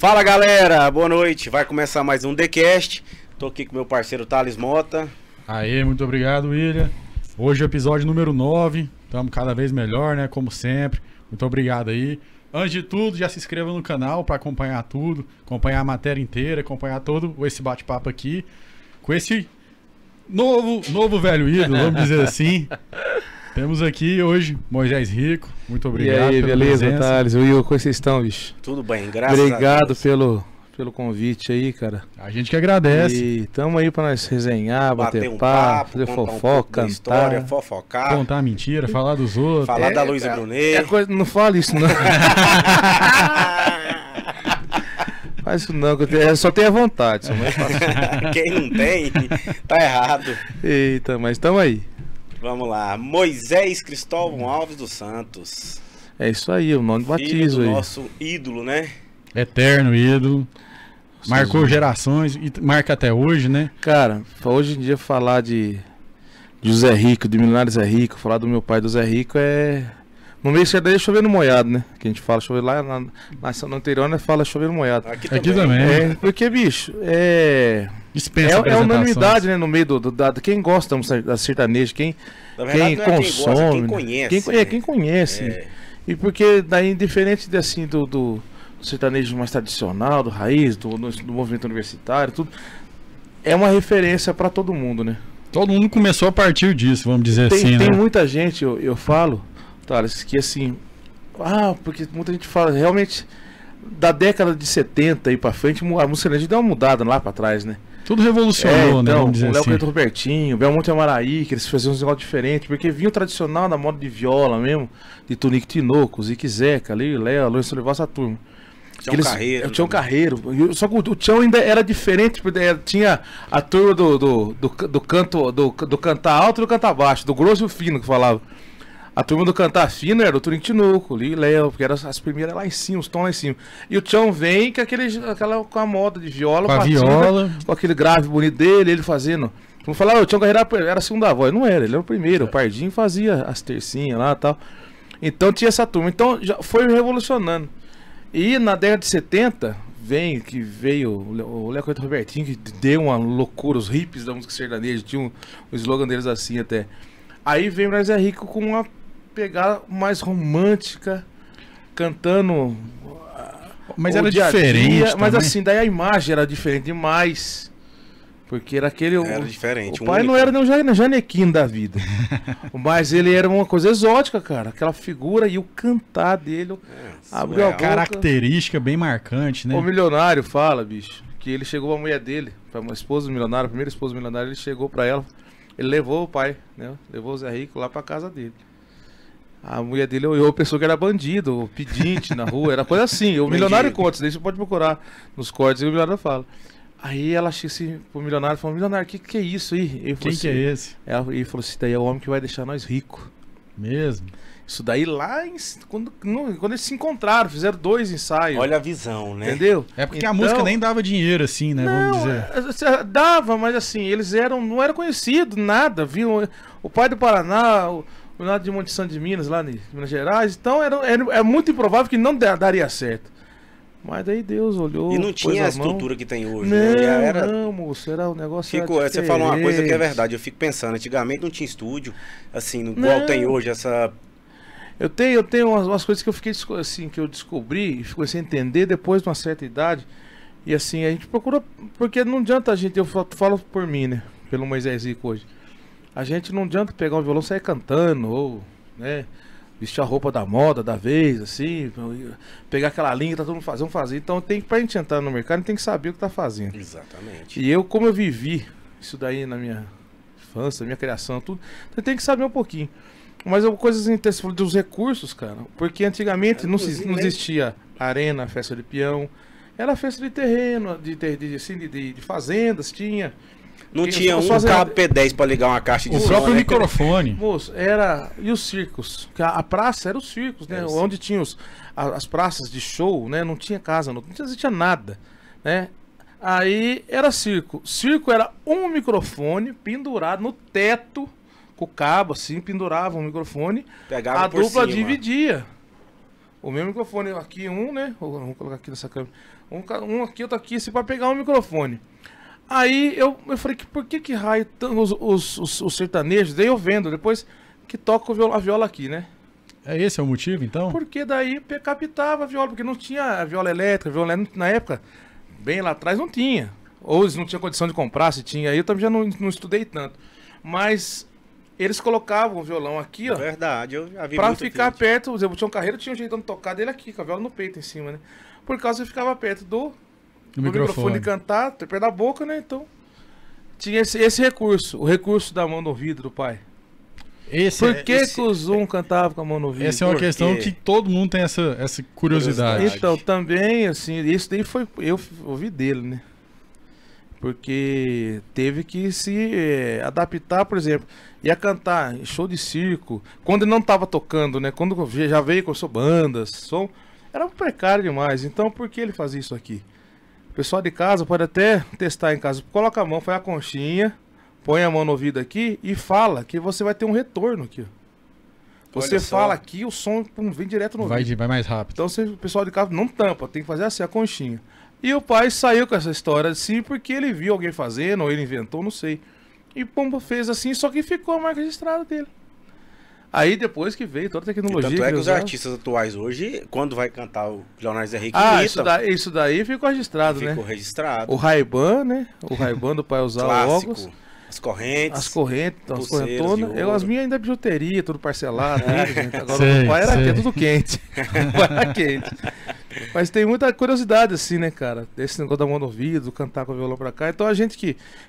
Fala galera, boa noite. Vai começar mais um TheCast. Tô aqui com meu parceiro Thales Mota. Aê, muito obrigado, William. Hoje é o episódio número 9. Estamos cada vez melhor, né? Como sempre. Muito obrigado aí. Antes de tudo, já se inscreva no canal para acompanhar tudo, acompanhar a matéria inteira, acompanhar todo esse bate-papo aqui com esse novo velho ídolo, vamos dizer assim. Temos aqui hoje Moisés Rico. Muito obrigado. E aí, beleza, Thales? Will, como vocês estão, bicho? Tudo bem, graças a Deus. Obrigado pelo convite aí, cara. A gente que agradece. E tamo aí pra nós resenhar, bater um papo, fazer contar fofoca, da história, cantar, fofocar, contar mentira, falar dos outros. falar da Luísa Brunet. Não fala isso, não. Faz isso não, que só tenho a vontade. Só mais fácil. Quem não tem, tá errado. Eita, mas tamo aí. Vamos lá, Moisés Cristóvão Alves dos Santos. É isso aí, o nome do Filho batismo do aí. nosso ídolo, né? Eterno ídolo. Marcou gerações e marca até hoje, né? Cara, hoje em dia falar de Zé Rico, de milionário Zé Rico, falar do meu pai do Zé Rico é... No meio sertanejo é chovendo molhado, né? Que a gente fala chover lá no interior, né? Fala chovendo molhado. Aqui também. É, porque, bicho, Dispensa é apresentações. unanimidade, né? No meio quem gosta da sertanejo, quem Na verdade, não é consome, quem gosta, quem conhece. né? quem conhece. É. E porque daí, diferente assim, do sertanejo mais tradicional, do raiz, do movimento universitário, tudo, é uma referência pra todo mundo, né? Todo mundo começou a partir disso, vamos dizer Tem assim, né? muita gente, eu falo, Thales, que assim, porque muita gente fala, realmente, da década de 70 e pra frente, a música sertaneja deu uma mudada lá pra trás, né? Tudo revolucionou, né? Então, Vamos dizer o Léo assim. Cleito Robertinho, Belmonte e Amaraí, que eles faziam uns negócios diferentes, porque vinha o tradicional da moda de viola mesmo, de Tonico Tinoco, Zique Zeca, ali, Léo, Lourenço Levar essa turma. Carreiro. Tinha um Carreiro. Só que o Tião ainda era diferente, porque tinha a turma do cantar alto e do cantar baixo, do grosso e o fino que falava. A turma do cantar fino era o Tonico Tinoco, ali, Léo, porque eram as primeiras lá em cima, os tons lá em cima. E o Tião vem com a moda de viola, Com a viola. com aquele grave bonito dele, ele fazendo. Vamos falar, o Tião Carreiro era a segunda voz. Não era, ele era o primeiro. O Pardinho fazia as tercinhas lá e tal. Então tinha essa turma. Então já foi revolucionando. E na década de 70, veio o Léo Cleito Robertinho, que deu uma loucura, os hippies da música sertaneja, tinha o slogan deles assim até. Aí veio o Zé Rico com uma pegada mais romântica, cantando. Mas era dia a diferente dia, mas também. assim, daí a imagem era diferente demais. Porque era aquele. Era diferente. O pai não era nem o Janequim da vida. Mas ele era uma coisa exótica, cara. Aquela figura e o cantar dele. Abriu a boca. Característica bem marcante, né? O milionário fala, bicho, que ele chegou pra mulher dele, pra uma esposa do milionário, a primeira esposa do milionário, ele chegou pra ela, ele levou o pai, né? Levou o Zé Rico lá pra casa dele. A mulher dele olhou, pensou que era bandido, pedinte na rua, era coisa assim. O milionário conta, isso daí você pode procurar nos cortes e o milionário fala. Aí ela chega assim pro milionário e falou: milionário, que é isso aí? Ele falou Quem assim, que é esse? Ele falou assim: daí é o homem que vai deixar nós ricos. Mesmo. Isso daí lá quando eles se encontraram, fizeram 2 ensaios. Olha a visão, né? Entendeu? É porque a Então, música nem dava dinheiro assim, né? Vamos dizer. Dava, mas assim, eles não eram conhecidos, nada. Viu? O pai do Paraná, o Leonardo de Monte Santo de Minas, lá em Minas Gerais. Então é muito improvável que não daria certo. Mas daí Deus olhou. E não tinha a pôs mão. estrutura que tem hoje, Não, né? não, moço, era um negócio. Você falou uma coisa que é verdade, eu fico pensando, antigamente não tinha estúdio, assim, igual tem hoje, essa... Eu tenho umas coisas que eu fiquei assim, que eu descobri e comecei a entender depois de uma certa idade. E assim, a gente procura. Porque não adianta a gente, eu falo por mim, né? Pelo Moisés Rico hoje. A gente não adianta pegar um violão e sair cantando, ou, né? Vestir a roupa da moda da vez, assim, pegar aquela linha que tá todo mundo fazendo, fazer. Então pra gente entrar no mercado, a gente tem que saber o que tá fazendo. Exatamente. E como eu vivi isso daí na minha infância, minha criação, tudo, então tem que saber um pouquinho. Mas coisas interessantes dos recursos, cara, porque antigamente não existia arena, festa de peão, era festa de terreno, de fazendas, tinha. Não tinha um cabo P10 pra ligar uma caixa de O som, próprio né? microfone. Moço, e os circos? A praça era os circos, né? Onde tinha as praças de show, né? Não tinha casa, não existia nada, né? Aí era circo. Circo era um microfone pendurado no teto, com o cabo assim, pendurava um microfone. Pegava a por dupla cima. dividia. O meu microfone aqui né? Vamos colocar aqui nessa câmera. Um aqui, outro aqui, assim, pra pegar um microfone. Aí eu falei, por que raio os sertanejos? Daí eu vendo, depois que toca a viola aqui, né? Esse é o motivo, então? Porque daí captava a viola, porque não tinha a viola elétrica, na época, bem lá atrás, não tinha. Ou eles não tinham condição de comprar, se tinha, aí eu também já não estudei tanto. Mas eles colocavam o violão aqui, ó. Verdade, eu já vi pra muito ficar vídeo. perto, por exemplo, o Tião Carreiro tinha um jeitão de tocar dele aqui, com a viola no peito em cima, né? Por causa que ficava perto do microfone de cantar, perto da boca, né? Então, tinha esse recurso, o recurso da mão no ouvido do pai. Por que o Zoom cantava com a mão no ouvido? Essa é uma questão que todo mundo tem essa curiosidade. Então, também, assim, isso daí foi, eu ouvi dele, né? Porque teve que se adaptar, por exemplo, ia cantar em show de circo, quando ele não estava tocando, né? Quando já veio com suas bandas, som, era precário demais. Então, por que ele fazia isso aqui? O pessoal de casa pode até testar em casa. Coloca a mão, faz a conchinha, põe a mão no ouvido aqui e fala que você vai ter um retorno aqui. Você fala aqui, o som vem direto no ouvido. Vai mais rápido. Então, o pessoal de casa não tampa, tem que fazer assim, a conchinha. E o pai saiu com essa história assim porque ele viu alguém fazendo, ou ele inventou, não sei. E Pombo fez assim, só que ficou a marca registrada dele. Aí depois que veio toda a tecnologia. E tanto é que os artistas atuais hoje, quando vai cantar o Leonardo Zé Henrique, isso daí ficou registrado, né? Ficou registrado. O Ray-Ban, né? O Ray-Ban do pai usar óculos. As correntes. As correntonas. As minhas ainda é bijuteria, tudo parcelado. É. Gente. Agora o pai era tudo quente. O pai era quente. Mas tem muita curiosidade, assim, né, cara? Desse negócio da mão no ouvido, cantar com o violão pra cá. Então a gente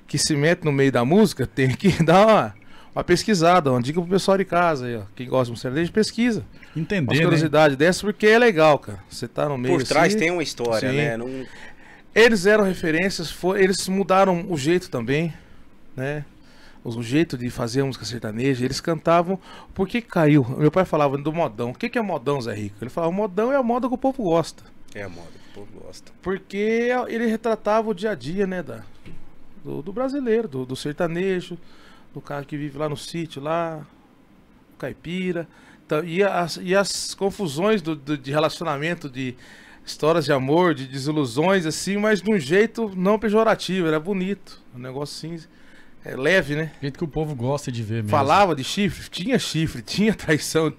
que se mete no meio da música tem que dar uma pesquisada, uma dica pro pessoal de casa aí, ó. Quem gosta de um sertanejo, pesquisa. Entender, uma curiosidade dessa, porque é legal, cara. Você tá no meio por trás assim, tem uma história, sim. né? Eles eram referências, eles mudaram o jeito também, né? O jeito de fazer a música sertaneja, eles cantavam. Por que caiu? Meu pai falava do modão. O que é modão, Zé Rico? Ele falava, o modão é a moda que o povo gosta. É a moda que o povo gosta. Porque ele retratava o dia a dia, né, do brasileiro, do sertanejo, do cara que vive lá no sítio, lá, caipira. Então, e as confusões de relacionamento, de histórias de amor, de desilusões, assim, mas de um jeito não pejorativo, era bonito. Um negócio assim. Leve, né? O jeito que o povo gosta de ver mesmo. Falava de chifre, tinha traição,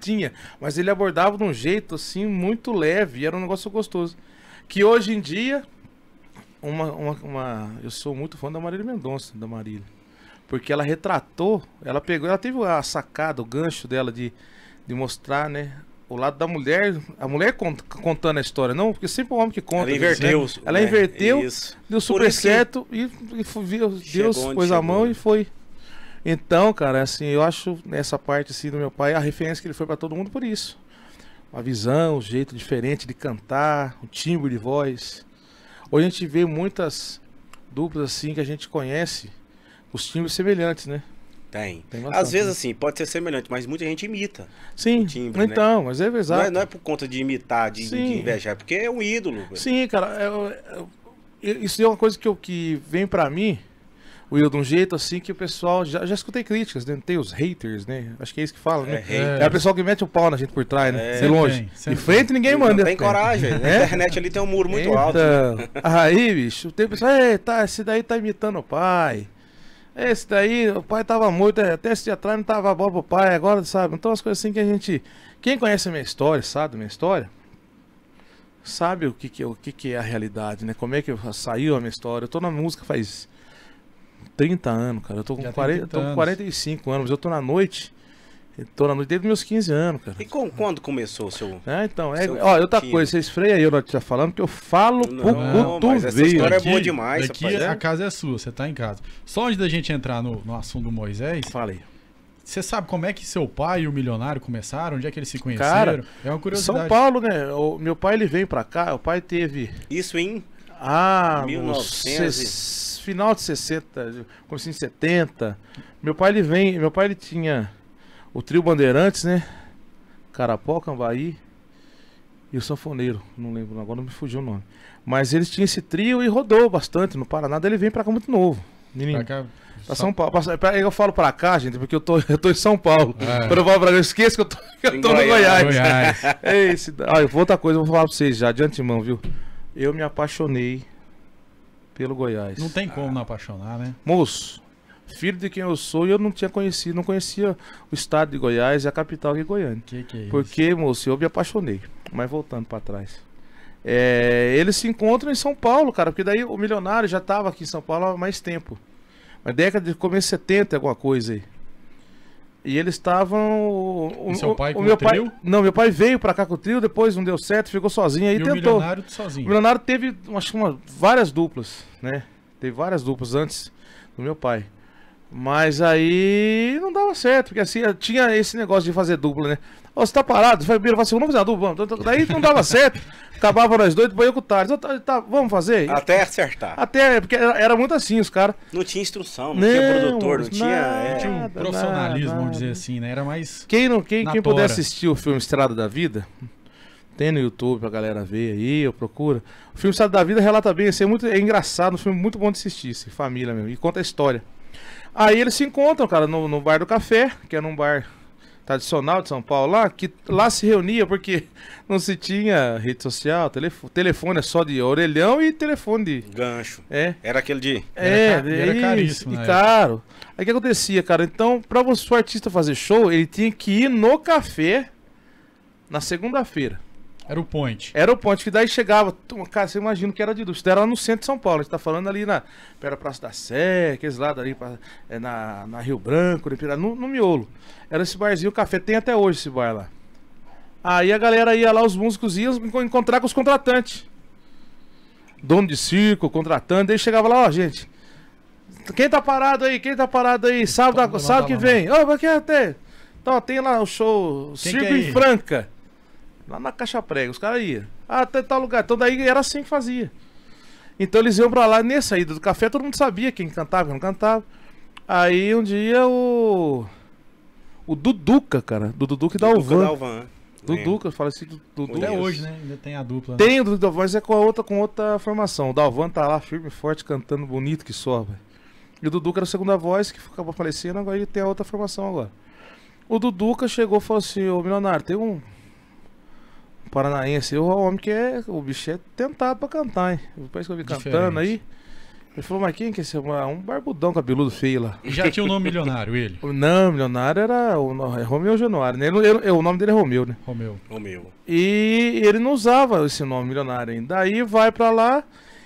mas ele abordava de um jeito assim muito leve, e era um negócio gostoso. Que hoje em dia, eu sou muito fã da Marília Mendonça, da Marília. Porque ela retratou, ela teve a sacada, o gancho dela de mostrar, né? O lado da mulher, a mulher contando a história, não, porque sempre o homem que conta. Ela inverteu. Né? Ela inverteu, deu super certo e Deus pôs a mão e foi. Então, cara, assim, eu acho nessa parte assim do meu pai, a referência que ele foi pra todo mundo por isso. A visão, o jeito diferente de cantar, o timbre de voz. Hoje a gente vê muitas duplas assim que a gente conhece, os timbres semelhantes, né? Tem bastante, às vezes, assim, pode ser semelhante, mas muita gente imita. Sim, timbre, então, né? mas é exato. Não é por conta de imitar, de invejar, porque é um ídolo. Sim, cara, isso é uma coisa que vem pra mim, Will, de um jeito assim que o pessoal, já escutei críticas, né? Tem os haters, né? Acho que é isso que fala, né? É o pessoal que mete o pau na gente por trás, né? De longe. De frente ninguém manda. Não tem coragem. Na internet ali tem um muro muito alto. Né? Aí, bicho, tem pessoal, esse daí tá imitando o pai. Esse daí, o pai tava morto, até esse dia atrás não tava bom pro pai, agora, sabe? Então as coisas assim que a gente... Quem conhece a minha história, sabe a minha história, sabe o que é a realidade, né? Como é que saiu a minha história. Eu tô na música faz 30 anos, cara. Eu tô com 45 anos, mas eu tô na noite. Tô na noite desde meus 15 anos, cara. E quando começou o seu... Então, outra coisa, vocês freiam aí, eu não te falando, que eu falo pro cotovelo. Mas essa história é boa demais, aqui a casa é sua, você tá em casa. Só antes da gente entrar no assunto do Moisés... Falei. Você sabe como é que seu pai e o Milionário começaram? Onde é que eles se conheceram? Cara, é uma curiosidade. São Paulo, né? Meu pai, ele veio pra cá, o pai teve... Isso em... 1900... Final de 60, comecinho de 70. Meu pai, ele tinha... O trio Bandeirantes, né? Carapó, Cambaí e o Sanfoneiro. Não lembro, agora não me fugiu o nome. Mas eles tinham esse trio e rodou bastante no Paraná. Daí ele vem pra cá muito novo. Menino. Pra São Paulo. Eu falo pra cá, gente, porque eu tô em São Paulo. Quando eu falo pra cá, eu esqueço que eu tô no Goiás. Goiás. Outra coisa, eu vou falar pra vocês já de antemão, viu? eu me apaixonei pelo Goiás. Não tem como não apaixonar, né? Moço, filho de quem eu sou, eu não tinha conhecido, não conhecia o estado de Goiás e a capital de Goiânia. Que é isso? Porque, moço, eu me apaixonei. Mas voltando pra trás. Eles se encontram em São Paulo, cara, porque daí o Milionário já tava aqui em São Paulo há mais tempo. Mas década de começo de 70, alguma coisa aí. E eles estavam. E seu pai com meu o trio? Não, meu pai veio pra cá com o trio, depois não deu certo, ficou sozinho aí E tentou. o Milionário O sozinho. Milionário teve, acho que várias duplas, né? Teve várias duplas antes do meu pai. Mas aí não dava certo, porque assim, tinha esse negócio de fazer dupla, né? Ó, você tá parado, você vai primeiro, vamos fazer uma dupla, vamos. Daí não dava certo, acabava nós dois, depois eu com o Thales. Tá, vamos fazer? Até acertar. Até, porque era muito assim, os caras. Não tinha instrução, não tinha produtor, não tinha... Tinha um Nada, profissionalismo, nada. Vamos dizer assim, né? Era mais. Quem Na puder tora. assistir o filme Estrada da Vida, tem no YouTube pra galera ver aí, eu procuro. O filme Estrada da Vida relata bem, assim, é engraçado, um filme muito bom de assistir, assim, família mesmo, e conta a história. Aí eles se encontram, cara, no Bar do Café, que era um bar tradicional de São Paulo lá, que lá se reunia porque não se tinha rede social, telefone é só de orelhão e telefone de... Gancho. É. Era aquele de... Era isso, caríssimo, e né? caro. Aí o que acontecia, cara? Então, pra você, o artista fazer show, ele tinha que ir no café na segunda-feira. Era o point. Era o ponto que daí chegava, cara, você imagina que era de indústria, era lá no centro de São Paulo, a gente tá falando ali perto da Praça da Sé, aqueles lados ali, na Rio Branco, no miolo. Era esse barzinho, o café, tem até hoje esse bar lá. Aí a galera ia lá, os músicos iam encontrar com os contratantes. Dono de circo, contratante, daí chegava lá, ó, gente, quem tá parado aí, sábado que vem, ó, vai que até, então tem lá o show, Quem Circo quer em ir? Franca. Lá na Caixa Prega, os caras iam. Ah, até tal lugar. Então daí era assim que fazia. Então eles iam pra lá, nessa ida do café, todo mundo sabia quem cantava, quem não cantava. Aí um dia o Duduca, cara, do Duduca e da Alvan. Duduca, fala assim, Duduca. Até Conheço. hoje, né? Ainda tem a dupla. Né? Tem o Duduca, mas é com outra formação. O Dalvan tá lá firme e forte, cantando bonito que só, velho. E o Duduca era a segunda voz, que acabou falecendo, agora ele tem a outra formação agora. O Duduca chegou e falou assim, ô Milionário, tem um paranaense, o homem o bicho é tentado pra cantar, hein? Depois que eu vi cantando aí, ele falou, mas quem que é esse? Um barbudão cabeludo feio lá. E já tinha o nome Milionário, ele. Não, Milionário era Romeu Januário, né? O nome dele é Romeu, né? Romeu. E ele não usava esse nome Milionário ainda. Daí vai pra lá,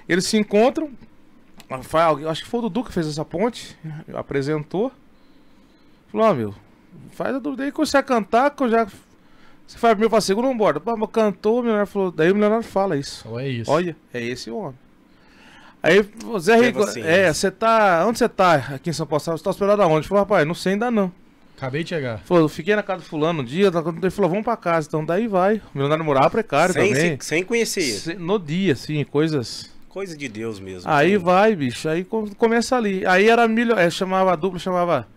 eles se encontram, acho que foi o Dudu que fez essa ponte, apresentou, falou, ó, meu, faz a dúvida aí que você vai cantar, que eu já... Você faz primeiro pra segundo, não borda. Pô, mas cantou, o Milionário falou. Daí o Milionário fala isso. Ou é isso. Olha, é esse homem. Aí, Zé Rico, assim, você tá. Onde você tá aqui em São Paulo? Você tá hospedado aonde? Ele falou, rapaz, não sei ainda não. Acabei de chegar. Falou, eu fiquei na casa do fulano um dia. Ele falou, vamos pra casa. Então daí vai. O Milionário morava precário também. Sem conhecer ele. No dia, assim, coisas. Coisa de Deus mesmo. Aí vai, bicho. Aí começa ali. Aí era chamava a dupla, chamava.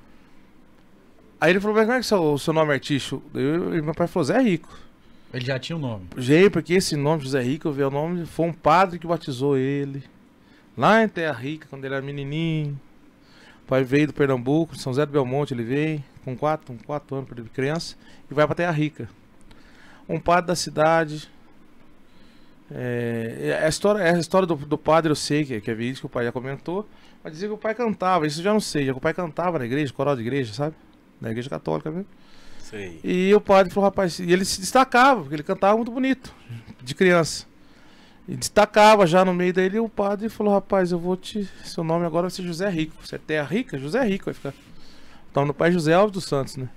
Aí ele falou, mas como é que é o seu nome artístico? E meu pai falou, Zé Rico. Ele já tinha o nome. Gente, porque esse nome, José Rico, eu vi o nome, foi um padre que batizou ele. Lá em Terra Rica, quando ele era menininho. O pai veio do Pernambuco, de São José do Belmonte, ele veio com 4 anos de criança e vai pra Terra Rica. Um padre da cidade. A história do padre eu sei que é vídeo que o pai já comentou. Mas dizia que o pai cantava, isso eu já não sei. Que o pai cantava na igreja, coral de igreja, sabe? Na igreja católica mesmo. Sei. E o padre falou, rapaz, e ele se destacava, porque ele cantava muito bonito, de criança. E destacava já no meio dele, e o padre falou, rapaz, seu nome agora vai ser José Rico. Você é Terra Rica? José Rico vai ficar. O nome do pai é José Alves dos Santos, né?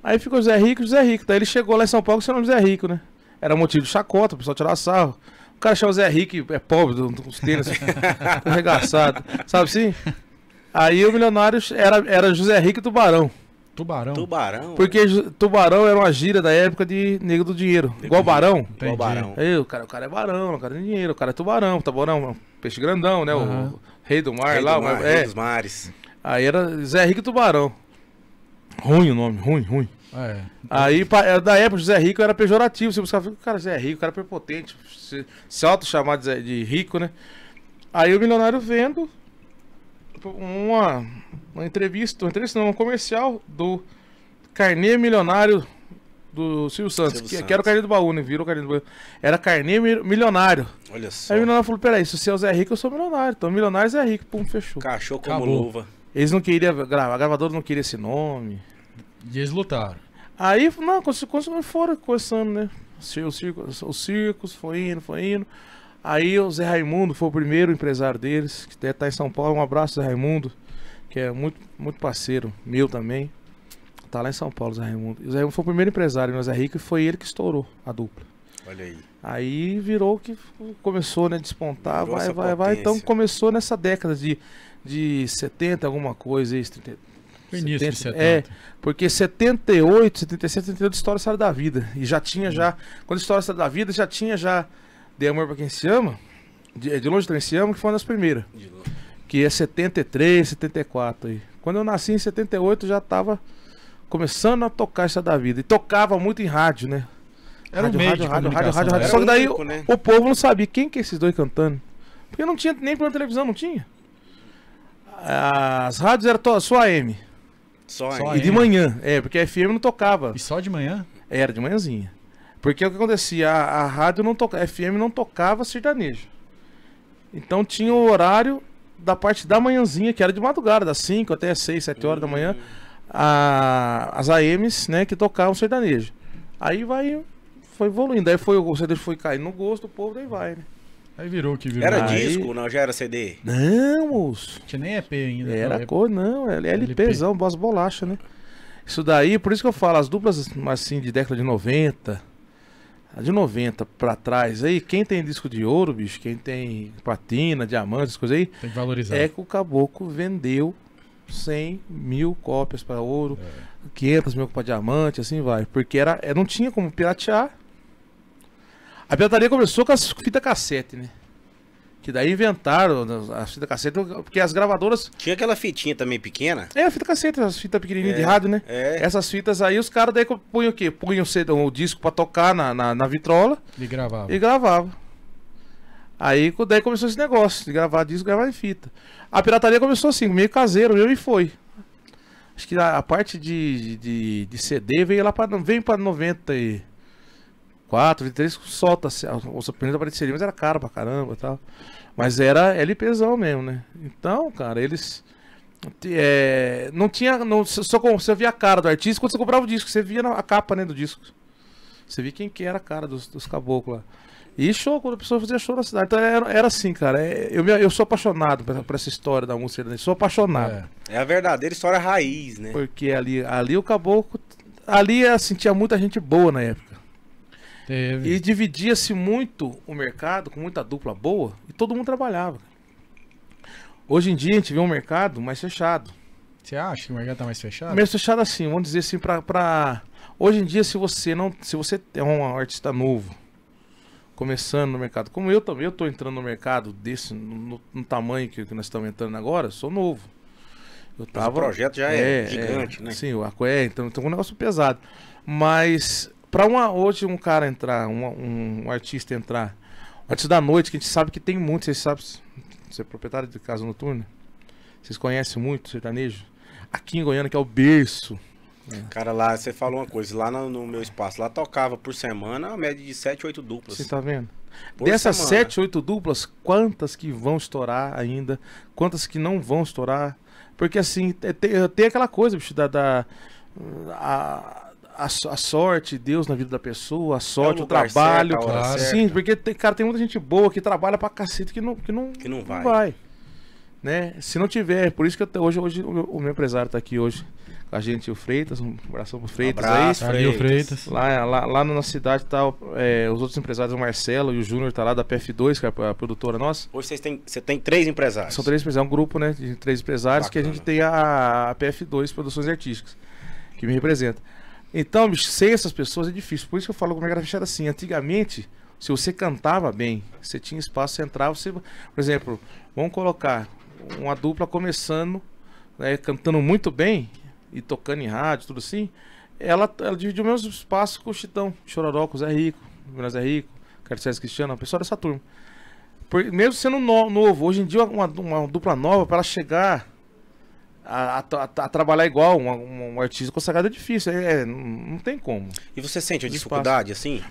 Aí ficou José Rico. Daí ele chegou lá em São Paulo com seu nome José Rico, né? Era motivo de chacota, o pessoal tirava sarro. O cara chama José Rico e é pobre, com os tênis arregaçado, sabe assim? Aí o Milionário era José Rico e Tubarão. Tubarão? Porque Tubarão era uma gíria da época de Nego do Dinheiro. Igual Barão. Igual Barão. Aí o cara é Barão, o cara tem dinheiro, o cara é Tubarão. Tubarão é um peixe grandão, né? O rei do mar lá. Rei dos mares. Aí era Zé Rico e Tubarão. Ruim o nome, ruim. Aí, da época, José Rico era pejorativo. Você buscava, cara, Zé Rico, o cara é prepotente. Se auto-chamar de rico, né? Aí o Milionário vendo uma entrevista não, um comercial do Carnê Milionário do Silvio Santos, Silvio que Santos. era o Carlinho do Baú, né? Virou o Carlinho do Baú. Era Carlinho Milionário. Olha só. Aí o milionário falou, peraí, se você é o Zé Rico, eu sou milionário. Então milionário Zé Rico, pum, fechou. Cachorro como Acabou. luva. Eles não queriam gravar, a gravadora não queria esse nome. E eles lutaram. Aí, não, foram começando, né? Os circos, foi indo. Aí o Zé Raimundo foi o primeiro empresário deles, que deve estar em São Paulo. Um abraço, Zé Raimundo, que é muito, muito parceiro meu também. Tá lá em São Paulo, Zé Raimundo. E o Zé Raimundo foi o primeiro empresário, o Zé Rico, e foi ele que estourou a dupla. Olha aí. Aí virou que começou, né, despontar, Virou essa vai. potência. Então começou nessa década de 70, alguma coisa, isso, 30, No início de 70. 70. É, porque 78, 77, 78 História História da Vida. E já tinha quando História História da Vida, já tinha De Amor Pra Quem Se Ama, de Longe Também Se Ama, que foi uma das primeiras. Que é 73, 74 aí. Quando eu nasci em 78, já tava começando a tocar História da Vida. E tocava muito em rádio, né? Era um meio de comunicação, rádio. era Só que daí único, né? o povo não sabia quem que é esses dois cantando. Porque não tinha nem pela televisão, não tinha. As rádios eram só AM. Só Só aí. E de manhã. É, porque a FM não tocava. E só de manhã? Era de manhãzinha. Porque o que acontecia? A rádio não tocava, a FM não tocava sertanejo. Então tinha o horário da parte da manhãzinha, que era de madrugada, das 5 até as 6, 7 horas da manhã. As AMs, né, que tocavam sertanejo. Aí foi evoluindo. Aí o sertanejo foi caindo no gosto do povo, daí vai, né? Aí virou que virou. Era Aí- disco, não? Já era CD? Não, moço. Não tinha nem EP ainda. Era Não, cor, não, é LPzão, boas bolachas, né? Isso daí, por isso que eu falo, as duplas assim de década de 90, de 90 pra trás aí, quem tem disco de ouro, bicho, quem tem platina, diamante, essas coisas aí, Tem que valorizar. é que o Caboclo vendeu 100 mil cópias pra ouro, 500 mil pra diamante, assim vai. Porque não tinha como piratear. A pirataria começou com as fitas cassete, né? Que daí inventaram as fitas cassete, porque as gravadoras. Tinha aquela fitinha também pequena? É, a fita cassete, as fitas pequenininhas de rádio, né? É. Essas fitas aí, os caras daí punham o quê? Punham o disco pra tocar na vitrola E gravava. e gravava. Aí daí começou esse negócio de gravar disco, gravar em fita. A pirataria começou assim, meio caseiro, e foi. Acho que a parte de CD veio lá vem pra 94, 23, solta os primeiros apareceria, mas era caro pra caramba e tal. Mas era LPzão mesmo, né? Então, cara, eles não tinha, você via a cara do artista quando você comprava o disco, você via a capa, né, do disco. Você via quem que era a cara dos caboclos lá. E show, quando a pessoa fazia show na cidade. Então era assim, cara. Eu sou apaixonado por essa história da música sertaneja. Sou apaixonado. É a verdadeira história raiz, né? Porque ali o caboclo. Ali, assim, tinha muita gente boa na época. Teve. E dividia-se muito o mercado, com muita dupla boa, e todo mundo trabalhava. Hoje em dia a gente vê um mercado mais fechado. Você acha que o mercado tá mais fechado? Mais fechado assim, vamos dizer assim, hoje em dia, se você é um artista novo, começando no mercado, como eu também, eu tô entrando no mercado desse, no tamanho que nós estamos entrando agora, sou novo. Eu Mas o projeto já é gigante, né? Sim, então tem um negócio pesado. Mas hoje um cara entrar, um artista entrar, um artista da noite, que a gente sabe que tem muito, vocês sabem, você é proprietário de casa noturna, vocês conhecem muito sertanejo, aqui em Goiânia, que é o berço. Cara, lá você falou uma coisa, lá no meu espaço, lá tocava por semana a média de 7, 8 duplas. Você tá vendo? Por Dessas semana. 7, 8 duplas, quantas que vão estourar ainda? Quantas que não vão estourar? Porque assim, tem aquela coisa, bicho, a sorte, Deus na vida da pessoa, a sorte, o lugar trabalho. certo, a hora claro. Sim, porque cara, tem muita gente boa que trabalha pra cacete que não vai. Né? Se não tiver, por isso que hoje o meu empresário tá aqui hoje com a gente, o Freitas, um abração pro Freitas Abraço, aí. Ali o Freitas. Lá na cidade tá os outros empresários, o Marcelo e o Júnior tá lá da PF2, que é a produtora nossa. Hoje você tem 3 empresários. São 3 empresários, é um grupo, né, de 3 empresários. Bacana. Que a gente tem a PF2 Produções Artísticas, que me representa. Então, bicho, sem essas pessoas é difícil. Por isso que eu falo que o mercado fechado assim. Antigamente, se você cantava bem, você tinha espaço, você entrava, por exemplo, vamos colocar uma dupla começando, né, cantando muito bem e tocando em rádio, tudo assim. Ela dividiu o mesmo espaço com o Chitão, Chororó, com o Zé Rico, o Zé Rico, Carlos César Cristiano, a pessoa dessa turma. Mesmo sendo novo, hoje em dia uma dupla nova, para ela chegar a trabalhar igual um artista consagrado é difícil, não tem como. E você sente a dificuldade, assim?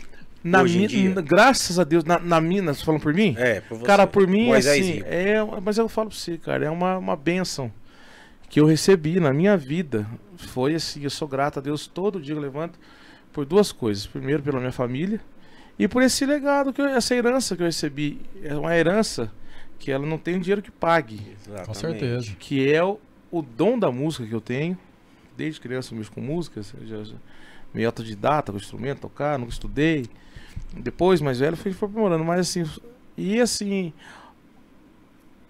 Hoje em dia? Graças a Deus, na mina, você falando por mim? Por você. Cara, por mim, Moisésinho. assim, mas eu falo pra você, cara, é uma bênção que eu recebi na minha vida. Foi assim, eu sou grato a Deus, todo dia eu levanto por duas coisas. Primeiro, pela minha família, e por esse legado, essa herança que eu recebi. É uma herança que ela não tem dinheiro que pague. Exatamente. Com certeza. Que é o dom da música que eu tenho. Desde criança eu mexo com música, já meio autodidata com instrumento, tocar, nunca estudei. Depois, mais velho, fui aprimorando, mas assim, e assim,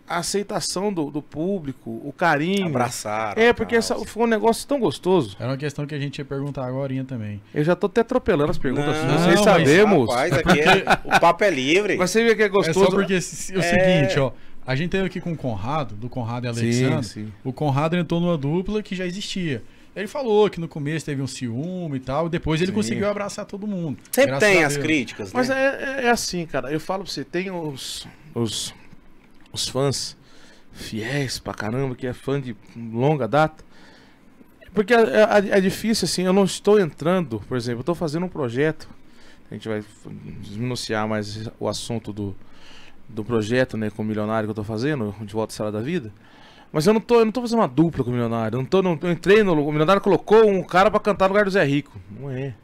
a aceitação do público, o carinho. Abraçar. Porque foi um negócio tão gostoso. Era uma questão que a gente ia perguntar agorinha também. Eu já tô até atropelando as perguntas, Não, vocês sabemos. Rapaz, aqui o papo é livre. Mas você vê que é gostoso. É só porque o seguinte, ó. A gente teve aqui com o Conrado, do Conrado e Alexandre. Sim. O Conrado entrou numa dupla que já existia. Ele falou que no começo teve um ciúme e tal, e depois ele conseguiu abraçar todo mundo. Sempre tem as críticas, né? Mas é assim, cara. Eu falo pra você, tem os fãs fiéis pra caramba, que é fã de longa data. Porque é difícil, assim, eu não estou entrando, por exemplo, eu tô fazendo um projeto, a gente vai desminuciar mais o assunto do projeto, né, com o Milionário que eu tô fazendo, de Volta à Sala da Vida. Mas eu não tô fazendo uma dupla com o Milionário. Eu entrei o Milionário colocou um cara pra cantar no lugar do Zé Rico. Não é.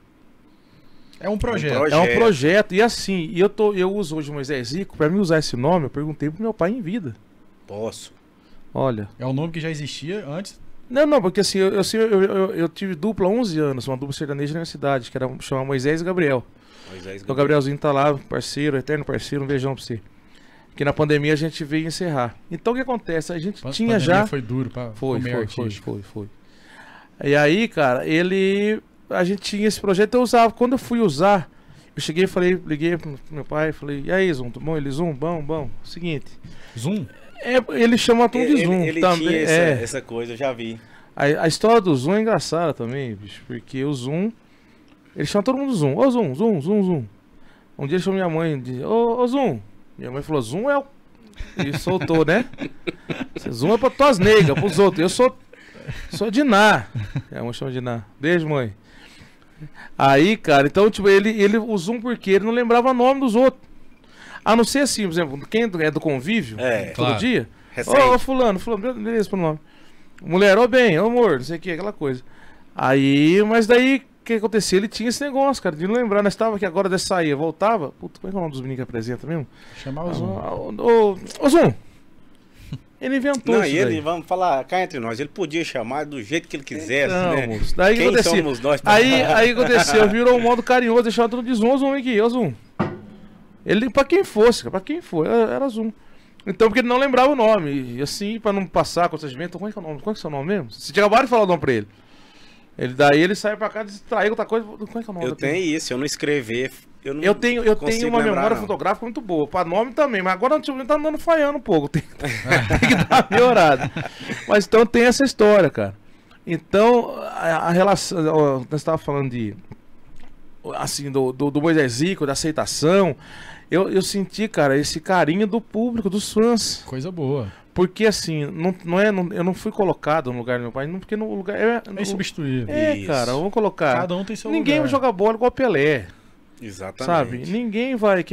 É um projeto. É um projeto. E assim, eu uso hoje o Moisés Rico. Pra mim usar esse nome, eu perguntei pro meu pai em vida. Posso. Olha. É um nome que já existia antes. Não, porque assim, eu tive dupla há 11 anos, uma dupla sertaneja na minha cidade, que era chamada Moisés e Gabriel. Então o Gabrielzinho tá lá, parceiro, eterno parceiro, um beijão pra você. Que na pandemia a gente veio encerrar. Então o que acontece? A gente tinha já... Foi duro pra comer artista. Foi. E aí, cara, a gente tinha esse projeto, eu usava. Quando eu fui usar, eu cheguei e falei, liguei pro meu pai, falei, e aí, Zoom, tudo bom? Ele, Zoom, bom. Seguinte. Zoom? Ele chama tudo de Zoom. Ele também, tinha essa coisa, eu já vi. A história do Zoom é engraçada também, bicho, porque o Zoom, ele chama todo mundo Zoom. Ô, Zoom. Um dia ele chamou minha mãe de, ô, Zoom. Minha mãe falou, Zoom é o... E soltou, né? Zoom é pra tuas negas, pros outros. Eu sou Diná. Minha mãe chama Diná. Beijo, mãe. Aí, cara, então, tipo, ele o Zoom porque ele não lembrava o nome dos outros. A não ser assim, por exemplo, quem é do convívio, todo claro. dia. Recente. Ô, fulano, beleza, pelo nome. Mulher, bem, amor, não sei o que, aquela coisa. Aí, mas daí... O que acontecia? Ele tinha esse negócio, cara, de não lembrar. Nós estávamos aqui agora, dessa saía, voltava. Puta, como é que é o nome dos meninos que apresenta mesmo? Chamar o Zoom. Ô, Zoom! Ele inventou Não, isso. e ele, vamos falar cá entre nós, ele podia chamar do jeito que ele quisesse, então, né? Moço, daí Quem acontecia? somos nós? Aí aconteceu, virou um modo carinhoso, deixava todo de Zoom, Zoom aqui, ô Zoom. Ele, pra quem fosse, cara, pra quem for, era Zoom. Então, porque ele não lembrava o nome. E assim, pra não passar constrangimento, como é que é o nome? Qual é que é o seu nome mesmo? Você tinha acabado de falar o nome pra ele. Daí ele sai pra cá, distrair outra coisa. Como é que é o nome? Eu tenho isso, eu não escrever. Eu tenho uma memória fotográfica muito boa. Pra nome também, mas agora tá andando falhando um pouco. Tem que dar uma melhorada. Mas então tem essa história, cara. Então, a relação. Ó, nós estávamos falando de. Assim, do Moisés Rico, da aceitação. Eu senti, cara, esse carinho do público, dos fãs. Coisa boa. Porque assim, eu não fui colocado no lugar do meu pai, porque no lugar. É insubstituível. Cara, vamos colocar. Cada um tem seu Ninguém lugar. vai jogar bola igual Pelé. Exatamente. Sabe? Ninguém vai.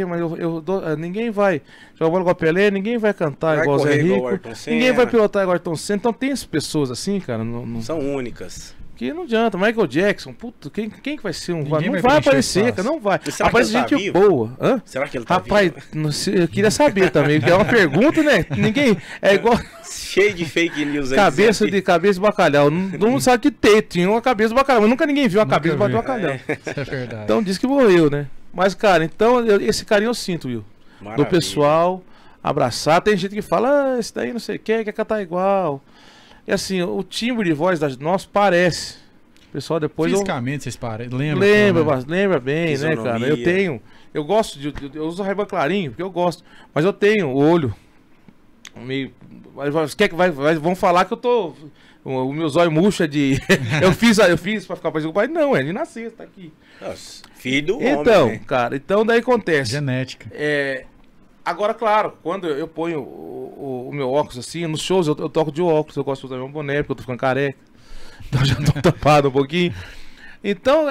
Ninguém vai jogar bola igual Pelé, ninguém vai cantar igual Zé Rico. Ninguém vai pilotar igual Ayrton Senna. Então tem essas pessoas assim, cara. São únicas. Que não adianta. Michael Jackson, puto, quem que vai ser um. Não vai preencher aparecer, cara. Não vai. Aparece gente boa. Hã? Será que ele tá Rapaz, vivo? Eu queria saber também, porque é uma pergunta, né? Ninguém. É igual. Cheio de fake news aí. Cabeça de bacalhau. Não sabe que tinha uma cabeça de bacalhau. Mas nunca ninguém viu a cabeça de bacalhau. Isso é verdade. Então diz que morreu, né? Mas, cara, então esse carinho eu sinto, Will. Maravilha. Do pessoal abraçar. Tem gente que fala, esse daí não sei o que, quer cantar igual. E assim, o timbre de voz nosso parece. O pessoal depois. Fisicamente, vocês parecem. Lembra bem, né, cara? Eu gosto eu uso Ray-Ban clarinho, porque eu gosto. Mas eu tenho o olho meio. Vão falar que eu tô. O meu zóio murcho é de. eu fiz pra ficar parecido com o pai. Não, é de nascer, tá aqui. Nossa, filho do homem. Então, né? cara, daí acontece. Genética. Agora, claro, quando eu ponho o o meu óculos assim, nos shows eu toco de óculos, eu gosto de usar meu boné, porque eu tô ficando careca. Então já tô tapado um pouquinho. Então,